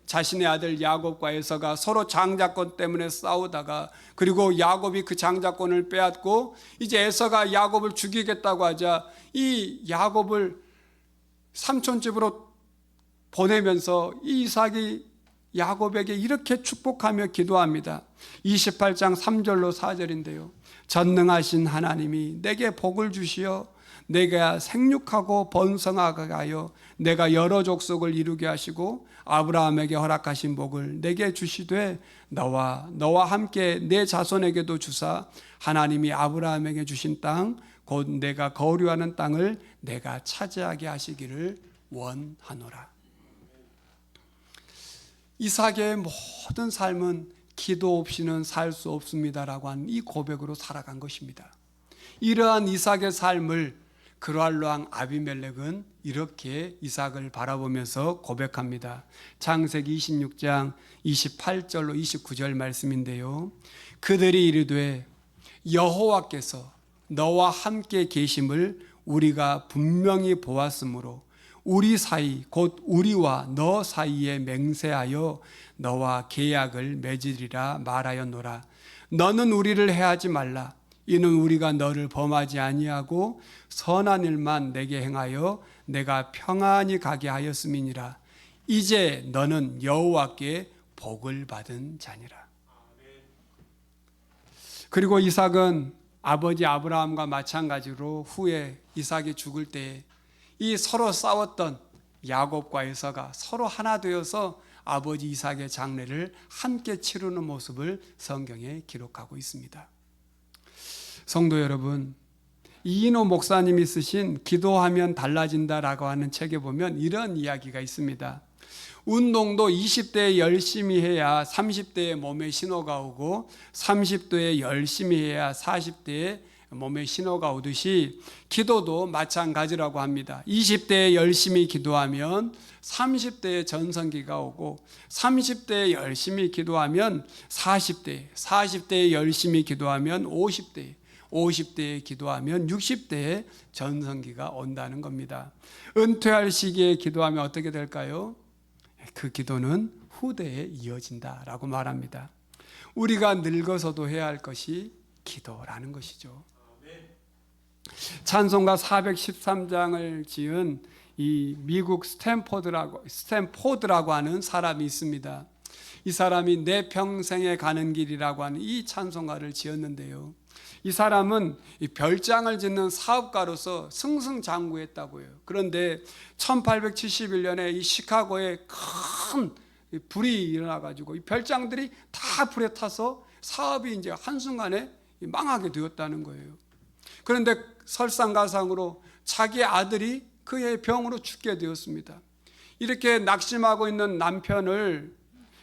자신의 아들 야곱과 에서가 서로 장자권 때문에 싸우다가 그리고 야곱이 그 장자권을 빼앗고 이제 에서가 야곱을 죽이겠다고 하자 이 야곱을 삼촌 집으로 보내면서 이삭이 야곱에게 이렇게 축복하며 기도합니다. 28장 3절로 4절인데요. 전능하신 하나님이 내게 복을 주시어 내가 생육하고 번성하게 하여 내가 여러 족속을 이루게 하시고 아브라함에게 허락하신 복을 내게 주시되 너와 함께 내 자손에게도 주사 하나님이 아브라함에게 주신 땅 곧 내가 거류하는 땅을 내가 차지하게 하시기를 원하노라. 이삭의 모든 삶은 기도 없이는 살 수 없습니다라고 하는 이 고백으로 살아간 것입니다. 이러한 이삭의 삶을 그랄로왕 아비멜렉은 이렇게 이삭을 바라보면서 고백합니다. 창세기 26장 28절로 29절 말씀인데요. 그들이 이르되 여호와께서 너와 함께 계심을 우리가 분명히 보았으므로 우리 사이 곧 우리와 너 사이에 맹세하여 너와 계약을 맺으리라 말하였노라. 너는 우리를 해하지 말라. 이는 우리가 너를 범하지 아니하고 선한 일만 내게 행하여 내가 평안히 가게 하였음이니라. 이제 너는 여호와께 복을 받은 자니라. 그리고 이삭은 아버지 아브라함과 마찬가지로 후에 이삭이 죽을 때에 이 서로 싸웠던 야곱과 에서가 서로 하나 되어서 아버지 이삭의 장례를 함께 치르는 모습을 성경에 기록하고 있습니다. 성도 여러분, 이인호 목사님이 쓰신 기도하면 달라진다라고 하는 책에 보면 이런 이야기가 있습니다. 운동도 20대에 열심히 해야 30대에 몸에 신호가 오고 30대에 열심히 해야 40대에 몸에 신호가 오듯이 기도도 마찬가지라고 합니다. 20대에 열심히 기도하면 30대에 전성기가 오고 30대에 열심히 기도하면 40대에 열심히 기도하면 50대에 기도하면 60대에 전성기가 온다는 겁니다. 은퇴할 시기에 기도하면 어떻게 될까요? 그 기도는 후대에 이어진다라고 말합니다. 우리가 늙어서도 해야 할 것이 기도라는 것이죠. 찬송가 413장을 지은 이 미국 스탠포드라고 하는 사람이 있습니다. 이 사람이 내 평생에 가는 길이라고 하는 이 찬송가를 지었는데요. 이 사람은 이 별장을 짓는 사업가로서 승승장구했다고 해요. 그런데 1871년에 이 시카고에 큰 불이 일어나가지고 이 별장들이 다 불에 타서 사업이 이제 한순간에 망하게 되었다는 거예요. 그런데 설상가상으로 자기 아들이 그의 병으로 죽게 되었습니다. 이렇게 낙심하고 있는 남편을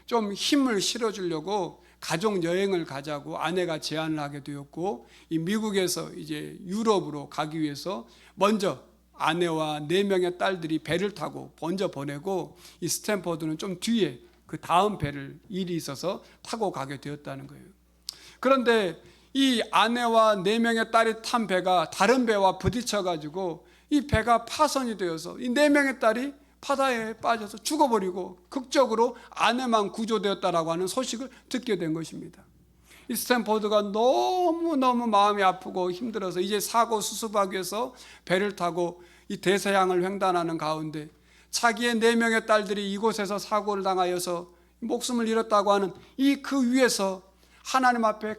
좀 힘을 실어주려고 가족 여행을 가자고 아내가 제안을 하게 되었고, 이 미국에서 이제 유럽으로 가기 위해서 먼저 아내와 4명의 딸들이 배를 타고 먼저 보내고, 이 스탠포드는 좀 뒤에 그 다음 배를 일이 있어서 타고 가게 되었다는 거예요. 그런데 이 아내와 4명의 딸이 탄 배가 다른 배와 부딪혀 가지고 이 배가 파손이 되어서 이 4명의 딸이 바다에 빠져서 죽어버리고 극적으로 아내만 구조되었다라고 하는 소식을 듣게 된 것입니다. 이 스탠포드가 너무너무 마음이 아프고 힘들어서 이제 사고 수습하기 위해서 배를 타고 이 대서양을 횡단하는 가운데 자기의 4명의 딸들이 이곳에서 사고를 당하여서 목숨을 잃었다고 하는 이 그 위에서 하나님 앞에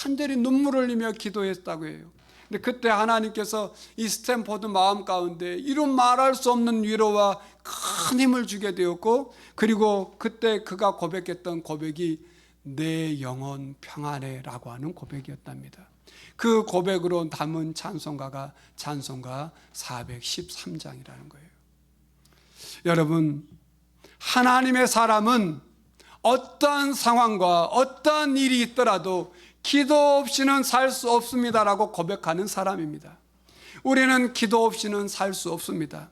간절히 눈물을 흘리며 기도했다고 해요. 근데 그때 하나님께서 이 스탠포드 마음 가운데 이런 말할 수 없는 위로와 큰 힘을 주게 되었고, 그리고 그때 그가 고백했던 고백이 내 영혼 평안해 라고 하는 고백이었답니다. 그 고백으로 담은 찬송가가 찬송가 413장이라는 거예요. 여러분, 하나님의 사람은 어떠한 상황과 어떠한 일이 있더라도 기도 없이는 살 수 없습니다라고 고백하는 사람입니다. 우리는 기도 없이는 살 수 없습니다.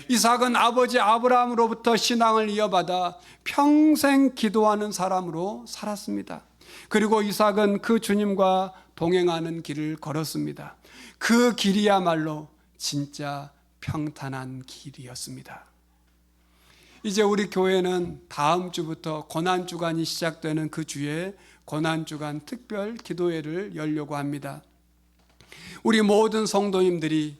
이삭은 아버지 아브라함으로부터 신앙을 이어받아 평생 기도하는 사람으로 살았습니다. 그리고 이삭은 그 주님과 동행하는 길을 걸었습니다. 그 길이야말로 진짜 평탄한 길이었습니다. 이제 우리 교회는 다음 주부터 고난주간이 시작되는 그 주에 고난주간 특별 기도회를 열려고 합니다. 우리 모든 성도님들이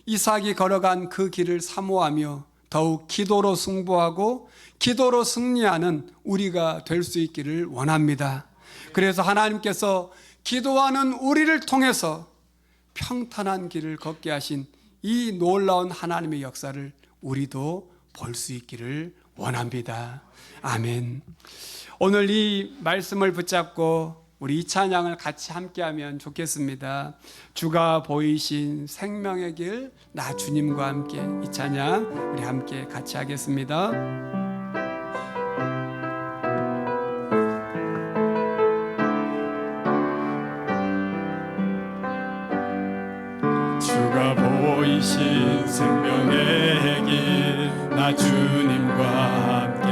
이삭이 걸어간 그 길을 사모하며 더욱 기도로 승부하고 기도로 승리하는 우리가 될 수 있기를 원합니다. 그래서 하나님께서 기도하는 우리를 통해서 평탄한 길을 걷게 하신 이 놀라운 하나님의 역사를 우리도 볼 수 있기를 원합니다. 아멘. 오늘 이 말씀을 붙잡고 우리 이 찬양을 같이 함께하면 좋겠습니다. 주가 보이신 생명의 길, 나 주님과 함께, 이 찬양 우리 함께 같이 하겠습니다. 주가 보이신 생명의 길, 나 주님과 함께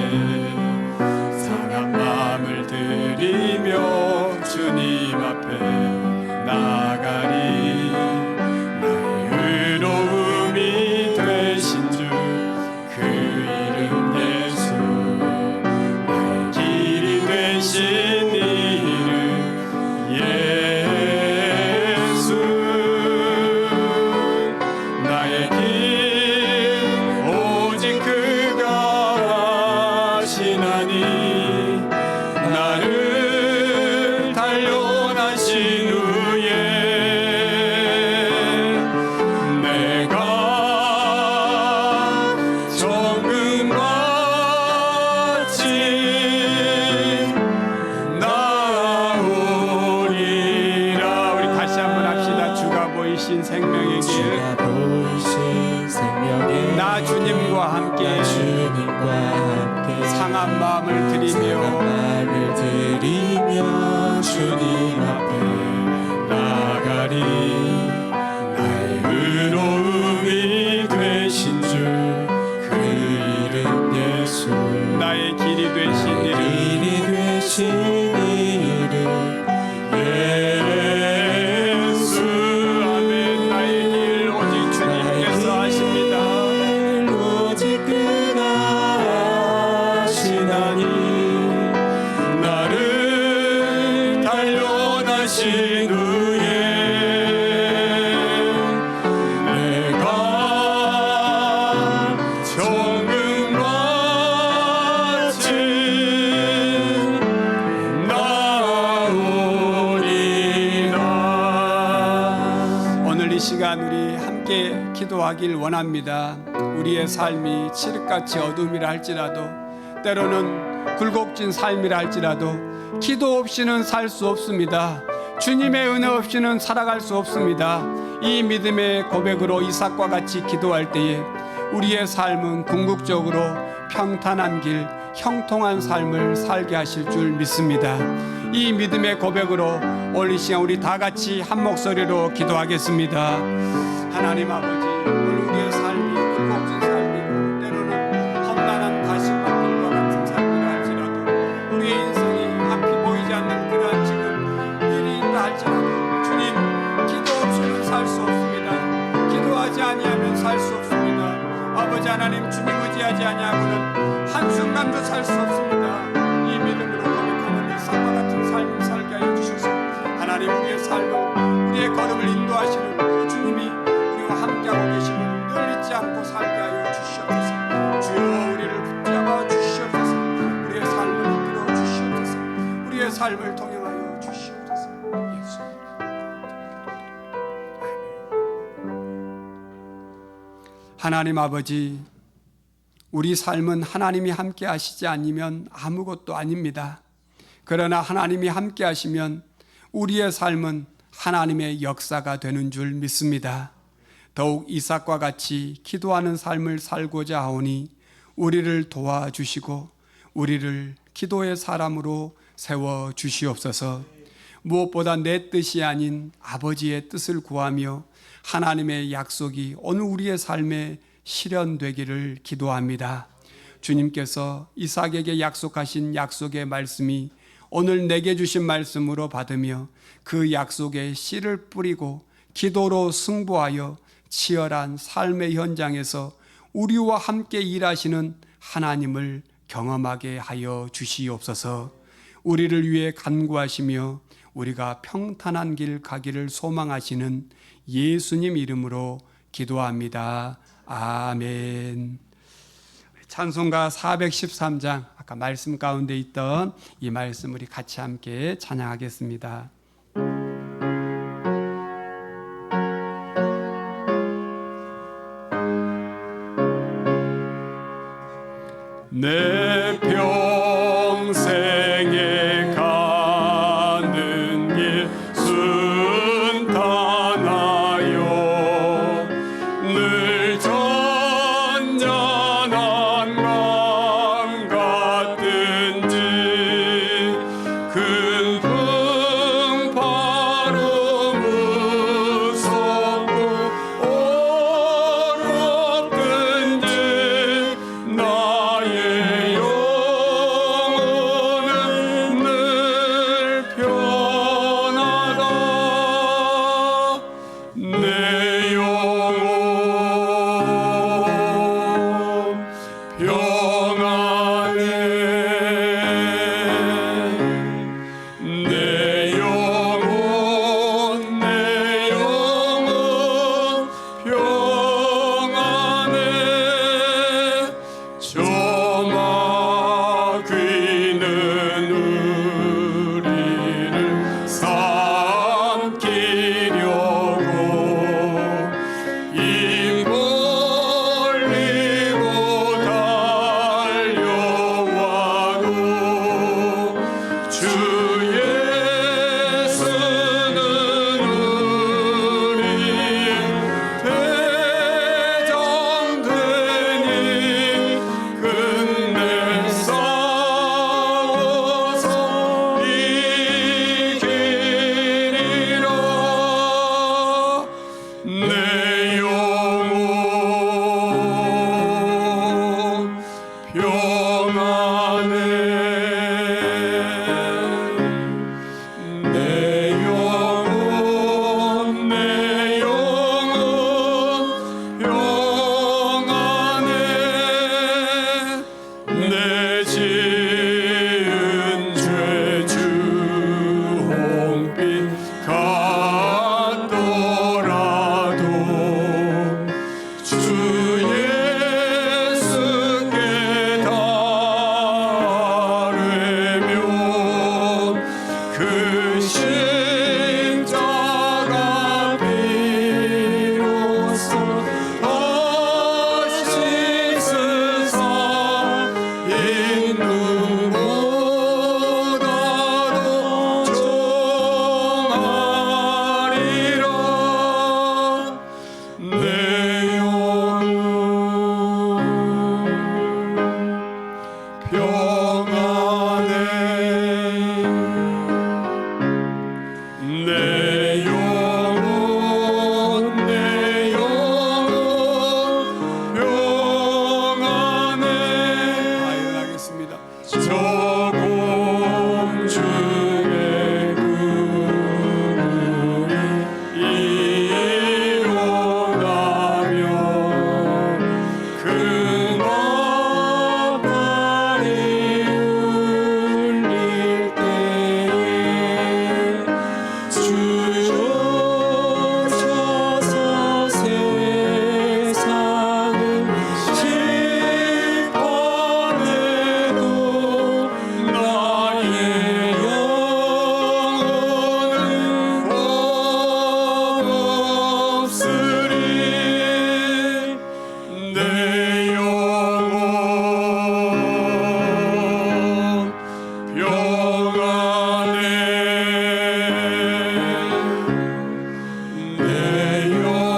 상한 마음을 들이며 주님 앞에 나가리. 나의 의로움이 되신 주 그 이름 예수, 나의 길이 되신 이름 예수. 나의 길 오직 그가 하시나니, 나를 단련하신 후에 내가 정금같이 나오리라. 우리 다시 한번 합시다. 주가 보이신 생명의 길, 주가 보이신 생명의 나 주님과 함께 주님과 함께 상한 마음을 드리며 마음을 드리며 주님 앞에 나가리. 나의 의로움이 되신 주 그 이름 예수, 나의 길이 되신 이름 길이 되신 이름 예수. 아멘. 나의 길 오직 주님께서 하십니다. 오직 그가 하시나니, 나를 단련하신 후에 내가 정금같이 나오리라. 오늘 이 시간 우리 함께 기도하길 원합니다. 우리의 삶이 칠흑같이 어둠이라 할지라도, 때로는 굴곡진 삶이라 할지라도 기도 없이는 살 수 없습니다. 주님의 은혜 없이는 살아갈 수 없습니다. 이 믿음의 고백으로 이삭과 같이 기도할 때에 우리의 삶은 궁극적으로 평탄한 길, 형통한 삶을 살게 하실 줄 믿습니다. 이 믿음의 고백으로 오늘 이 시간 우리 다 같이 한 목소리로 기도하겠습니다. 하나님 아버지, 오늘 우리의 삶이 굴곡진 삶이고 때로는 험난한 가시밭길과 같은 삶이라 할지라도, 우리의 인생이 앞이 보이지 않는 그러한 지금 일이 있다 할지라도, 주님, 기도 없이는 살 수 없습니다. 기도하지 아니하면 살 수 없습니다. 아버지 하나님, 주님 의지하지 아니하고는 한순간도 살 수 없습니다. 이 믿음으로 고백하는 이삭과 같은 삶을 살게 하여 주셔서 하나님, 우리의 삶을, 우리의 걸음을 인도하시는 그 주님이 우리와 함께하고 계심을 늘 잊지 않고 살게 하여 주시옵소서. 주여, 우리를 붙잡아 주시옵소서. 우리의 삶을 이끌어 주시옵소서. 우리의 삶을 동행하여 주시옵소서. 예수. 하나님 아버지, 우리 삶은 하나님이 함께 하시지 않으면 아무것도 아닙니다. 그러나 하나님이 함께 하시면 우리의 삶은 하나님의 역사가 되는 줄 믿습니다. 더욱 이삭과 같이 기도하는 삶을 살고자 하오니 우리를 도와주시고 우리를 기도의 사람으로 세워 주시옵소서. 무엇보다 내 뜻이 아닌 아버지의 뜻을 구하며 하나님의 약속이 오늘 우리의 삶에 실현되기를 기도합니다. 주님께서 이삭에게 약속하신 약속의 말씀이 오늘 내게 주신 말씀으로 받으며 그 약속에 씨를 뿌리고 기도로 승부하여 치열한 삶의 현장에서 우리와 함께 일하시는 하나님을 경험하게 하여 주시옵소서. 우리를 위해 간구하시며 우리가 평탄한 길 가기를 소망하시는 예수님 이름으로 기도합니다. 아멘. 찬송가 413장 아까 말씀 가운데 있던 이 말씀 우리 같이 함께 찬양하겠습니다. 내 평생에 가는 길 순탄하여 늘 전전한 강 같든지 큰 풍파로 무섭고 어렵든지 나의 영혼은 늘 편하다. 내 영혼 평안해. 내 영혼 평안해. 저 마귀는 우리를 삼키려고 입 벌리고 달려와도 주 예수는 우리의 대장되니 끝내 싸워서 이기리라. 내 영혼 평안해. 내 영혼 평안해. 내 지은 죄 주홍빛 같더라도 주 예수께 달으면 그 십자가 비로소 다시 쓰사 이 눈보다도 정하리라. 내 영혼 평안해. 내 영혼 평안해. 하연하겠습니다. 저 공중의 구름이 일어나며 그 나팔이 울릴 때에 주셔서 세상을 심판해도 나의 영혼은 없으리. 내 영혼 평안해. 내 영혼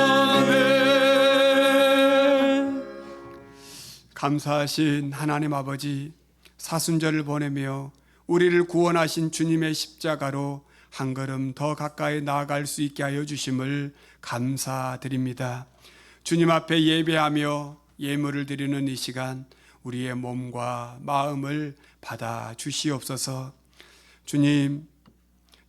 평안해. 감사하신 하나님 아버지, 사순절을 보내며 우리를 구원하신 주님의 십자가로 한 걸음 더 가까이 나아갈 수 있게 하여 주심을 감사드립니다. 주님 앞에 예배하며 예물을 드리는 이 시간 우리의 몸과 마음을 받아 주시옵소서. 주님,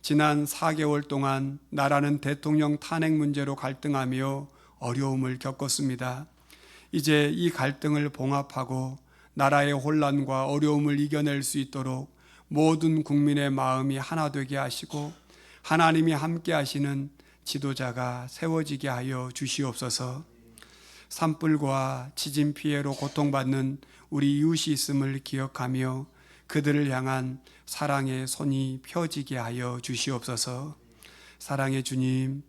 지난 4개월 동안 나라는 대통령 탄핵 문제로 갈등하며 어려움을 겪었습니다. 이제 이 갈등을 봉합하고 나라의 혼란과 어려움을 이겨낼 수 있도록 모든 국민의 마음이 하나 되게 하시고 하나님이 함께 하시는 지도자가 세워지게 하여 주시옵소서. 산불과 지진 피해로 고통받는 우리 이웃이 있음을 기억하며 그들을 향한 사랑의 손이 펴지게 하여 주시옵소서. 사랑의 주님,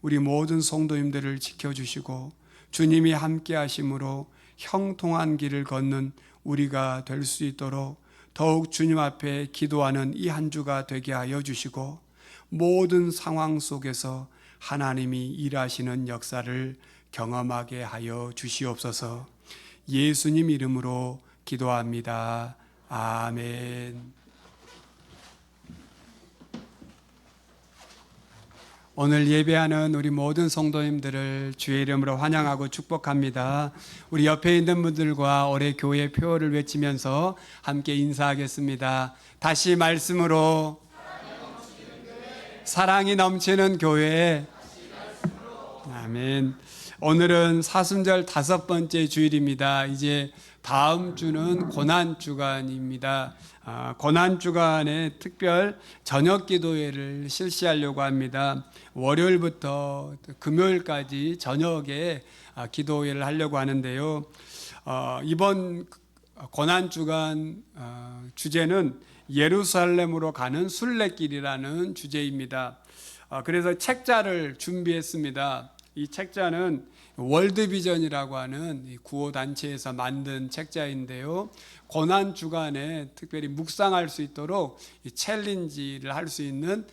우리 모든 성도님들을 지켜주시고 주님이 함께 하심으로 형통한 길을 걷는 우리가 될 수 있도록 더욱 주님 앞에 기도하는 이 한 주가 되게 하여 주시고 모든 상황 속에서 하나님이 일하시는 역사를 경험하게 하여 주시옵소서. 예수님 이름으로 기도합니다. 아멘. 오늘 예배하는 우리 모든 성도님들을 주의 이름으로 환영하고 축복합니다. 우리 옆에 있는 분들과 올해 교회 표어를 외치면서 함께 인사하겠습니다. 다시 말씀으로 사랑이 넘치는 교회. 아멘. 오늘은 사순절 5번째 주일입니다. 이제 다음 주는 고난주간입니다. 고난주간에 특별 저녁 기도회를 실시하려고 합니다. 월요일부터 금요일까지 저녁에 기도회를 하려고 하는데요. 이번 고난주간 주제는 예루살렘으로 가는 순례길이라는 주제입니다. 그래서 책자를 준비했습니다. 이 책자는 월드비전이라고 하는 구호단체에서 만든 책자인데요. 고난주간에 특별히 묵상할 수 있도록 이 챌린지를 할 수 있는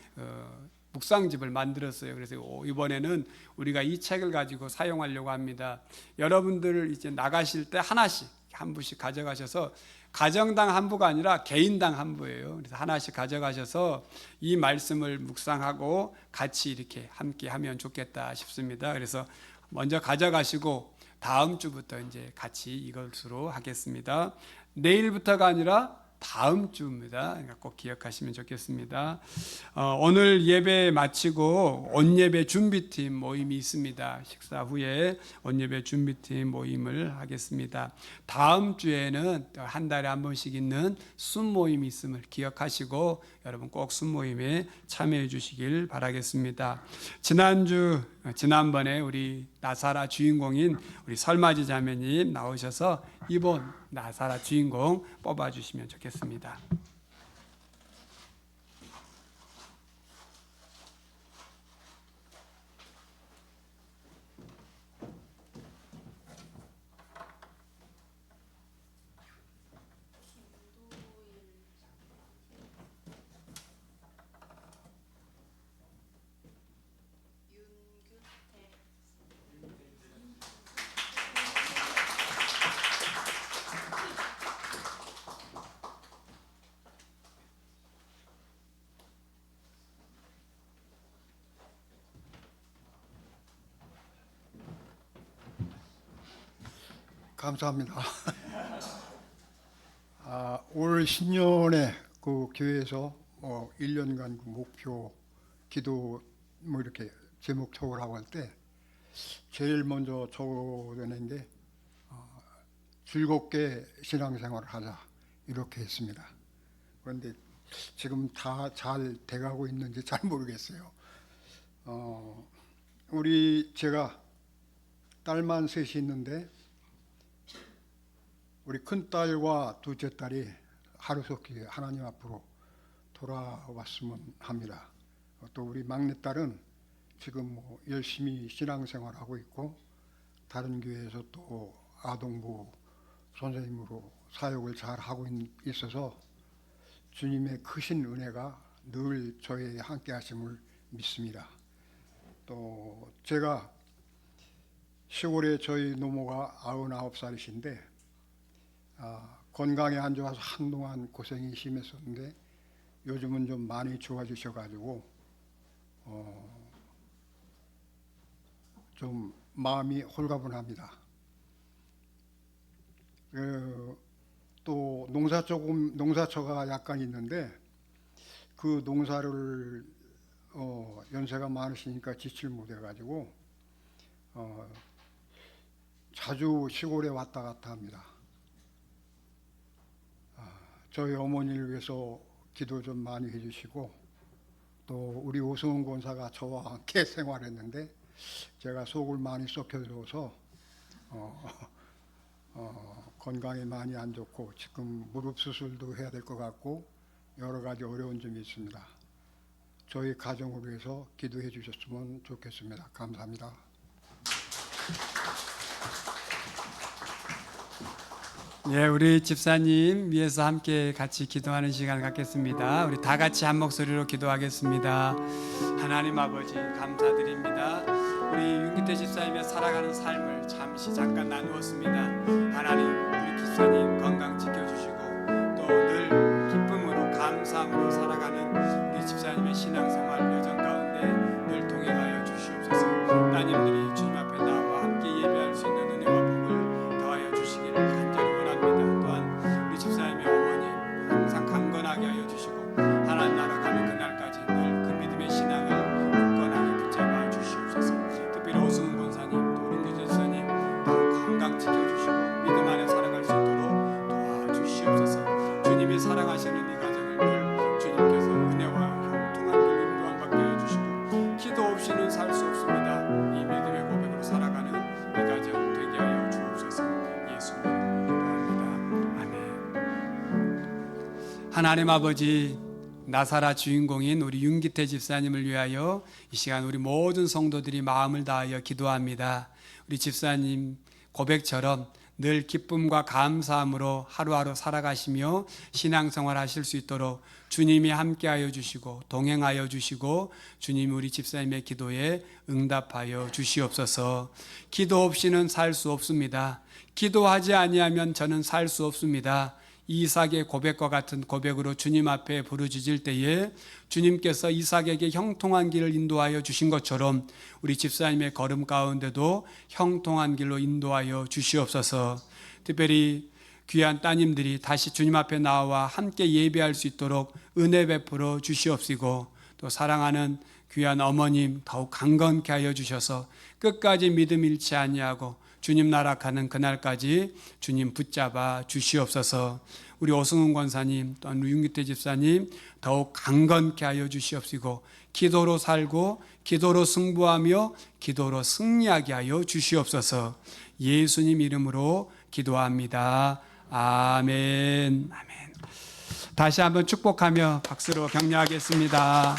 묵상집을 만들었어요. 그래서 이번에는 우리가 이 책을 가지고 사용하려고 합니다. 여러분들 이제 나가실 때 하나씩 한 부씩 가져가셔서 가정당 한 부가 아니라 개인당 한 부예요. 그래서 하나씩 가져가셔서 이 말씀을 묵상하고 같이 이렇게 함께 하면 좋겠다 싶습니다. 그래서 먼저 가져가시고 다음 주부터 이제 같이 이것으로 하겠습니다. 내일부터가 아니라 다음 주입니다. 그러니까 꼭 기억하시면 좋겠습니다. 오늘 예배 마치고 온예배 준비팀 모임이 있습니다. 식사 후에 온예배 준비팀 모임을 하겠습니다. 다음 주에는 한 달에 한 번씩 있는 순모임이 있음을 기억하시고 여러분 꼭 순모임에 참여해 주시길 바라겠습니다. 지난번에 우리 나사라 주인공인 우리 설마지 자매님 나오셔서 이번 나사라 주인공 뽑아주시면 좋겠습니다. 감사합니다. 올 신년에 그 교회에서 1년간 그 목표 기도 뭐 이렇게 제목 적으라고 할 때 제일 먼저 적어낸 게 즐겁게 신앙생활을 하자 이렇게 했습니다. 그런데 지금 다 잘 돼가고 있는지 잘 모르겠어요. 제가 딸만 셋이 있는데 우리 큰딸과 둘째 딸이 하루속히 하나님 앞으로 돌아왔으면 합니다. 또 우리 막내딸은 지금 열심히 신앙생활하고 있고 다른 교회에서 또 아동부 선생님으로 사역을 잘 하고 있어서 주님의 크신 은혜가 늘 저에게 함께 하심을 믿습니다. 또 제가 10월에 저희 노모가 99살이신데 건강에 안 좋아서 한동안 고생이 심했었는데 요즘은 좀 많이 좋아지셔가지고 좀 마음이 홀가분합니다. 또 농사처가 약간 있는데 그 농사를 연세가 많으시니까 지칠 못해가지고 자주 시골에 왔다 갔다 합니다. 저희 어머니를 위해서 기도 좀 많이 해주시고 또 우리 오승훈 권사가 저와 함께 생활했는데 제가 속을 많이 썩혀줘서 건강이 많이 안 좋고 지금 무릎 수술도 해야 될 것 같고 여러 가지 어려운 점이 있습니다. 저희 가정을 위해서 기도해 주셨으면 좋겠습니다. 감사합니다. 예, 우리 집사님 위해서 함께 같이 기도하는 시간을 갖겠습니다. 우리 다 같이 한 목소리로 기도하겠습니다. 하나님 아버지 감사드립니다. 우리 윤기태 집사님의 살아가는 삶을 잠깐 나누었습니다. 하나님 우리 집사님 건강 지켜주시고 또 늘 기쁨으로 감사함으로 살아가는 우리 집사님의 신앙생활 여정 가운데 늘 동행하여 주시옵소서. 따님들이 주님 앞에 나와 함께 예배할 수 있는 은혜와 복을 더하여 주시기를 간절히 원합니다. 또한 우리 집사님의 어머니 항상 강건하게 하여 주시고 하나님 나라 가는 그날까지 늘 그 믿음의 신앙을 굳건하게 붙잡아 주시옵소서. 특별히 오승훈 권사님 또 우리 윤기태 집사님 더 건강 지켜주시고 믿음 안에 살아갈 수 있도록 도와주시옵소서. 주님이 사랑하시는 이 가정을 늘 주님께서 은혜와 형통한 길 인도함 받게 해주시고 기도 없이는 살 수 없습니다. 이 믿음의 고백으로 살아가는 이 가정 되게 하여 주옵소서. 예수님 기도합니다. 아멘. 하나님 아버지 나사라 주인공인 우리 윤기태 집사님을 위하여 이 시간 우리 모든 성도들이 마음을 다하여 기도합니다. 우리 집사님 고백처럼 늘 기쁨과 감사함으로 하루하루 살아가시며 신앙생활 하실 수 있도록 주님이 함께하여 주시고 동행하여 주시고 주님 우리 집사님의 기도에 응답하여 주시옵소서. 기도 없이는 살 수 없습니다. 기도하지 아니하면 저는 살 수 없습니다. 이삭의 고백과 같은 고백으로 주님 앞에 부르짖을 때에 주님께서 이삭에게 형통한 길을 인도하여 주신 것처럼 우리 집사님의 걸음 가운데도 형통한 길로 인도하여 주시옵소서. 특별히 귀한 따님들이 다시 주님 앞에 나와 함께 예배할 수 있도록 은혜 베풀어 주시옵시고 또 사랑하는 귀한 어머님 더욱 강건케 하여 주셔서 끝까지 믿음 잃지 아니하고 주님 나라 가는 그날까지 주님 붙잡아 주시옵소서. 우리 오승훈 권사님 또한 윤기태 집사님 더욱 강건케 하여 주시옵시고 기도로 살고 기도로 승부하며 기도로 승리하게 하여 주시옵소서. 예수님 이름으로 기도합니다. 아멘. 아멘. 다시 한번 축복하며 박수로 격려하겠습니다.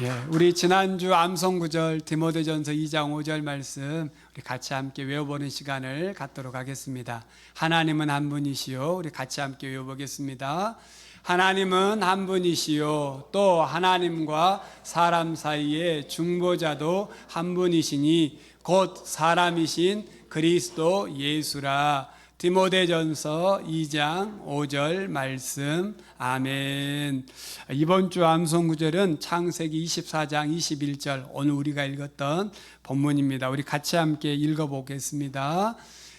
예, 우리 지난주 암송구절 디모데전서 2장 5절 말씀 우리 같이 함께 외워보는 시간을 갖도록 하겠습니다. 하나님은 한 분이시요. 우리 같이 함께 외워보겠습니다. 하나님은 한 분이시요. 또 하나님과 사람 사이에 중보자도 한 분이시니 곧 사람이신 그리스도 예수라. 디모데전서 2장 5절 말씀. 아멘. 이번 주 암송구절은 창세기 24장 21절 오늘 우리가 읽었던 본문입니다. 우리 같이 함께 읽어보겠습니다.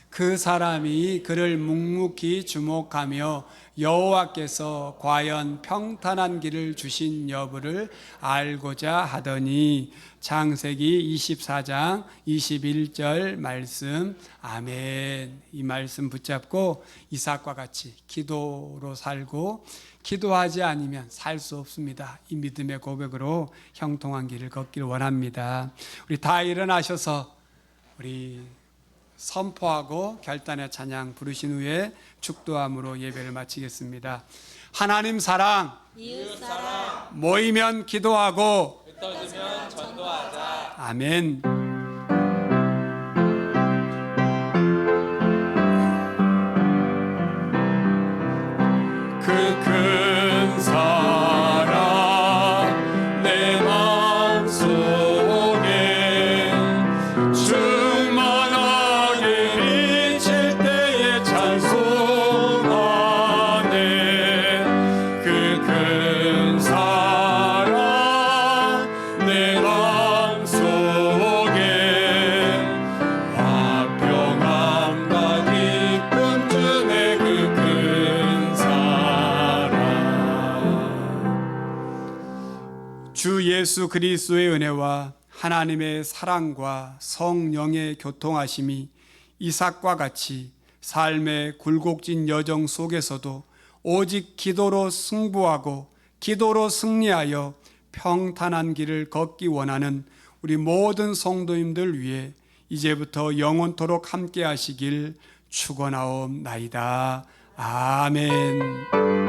그 사람이 그를 묵묵히 주목하며 여호와께서 과연 평탄한 길을 주신 여부를 알고자 하더니. 창세기 24장 21절 말씀. 아멘. 이 말씀 붙잡고 이삭과 같이 기도로 살고 기도하지 않으면 살 수 없습니다. 이 믿음의 고백으로 형통한 길을 걷기를 원합니다. 우리 다 일어나셔서 우리 선포하고 결단의 찬양 부르신 후에 축도함으로 예배를 마치겠습니다. 하나님 사랑, 이웃 사랑, 모이면 기도하고 흩어지면 전도하자. 아멘. 그 큰 사랑 내 마음속에 충만하게 비칠 때에 찬송하네. 그 큰 사랑 내 마음속에 화평함과 기쁨 주네. 그 큰 사랑. 주 예수 그리스도의 은혜와 하나님의 사랑과 성령의 교통하심이 이삭과 같이 삶의 굴곡진 여정 속에서도 오직 기도로 승부하고 기도로 승리하여 평탄한 길을 걷기 원하는 우리 모든 성도님들 위해 이제부터 영원토록 함께 하시길 축원하옵나이다. 아멘.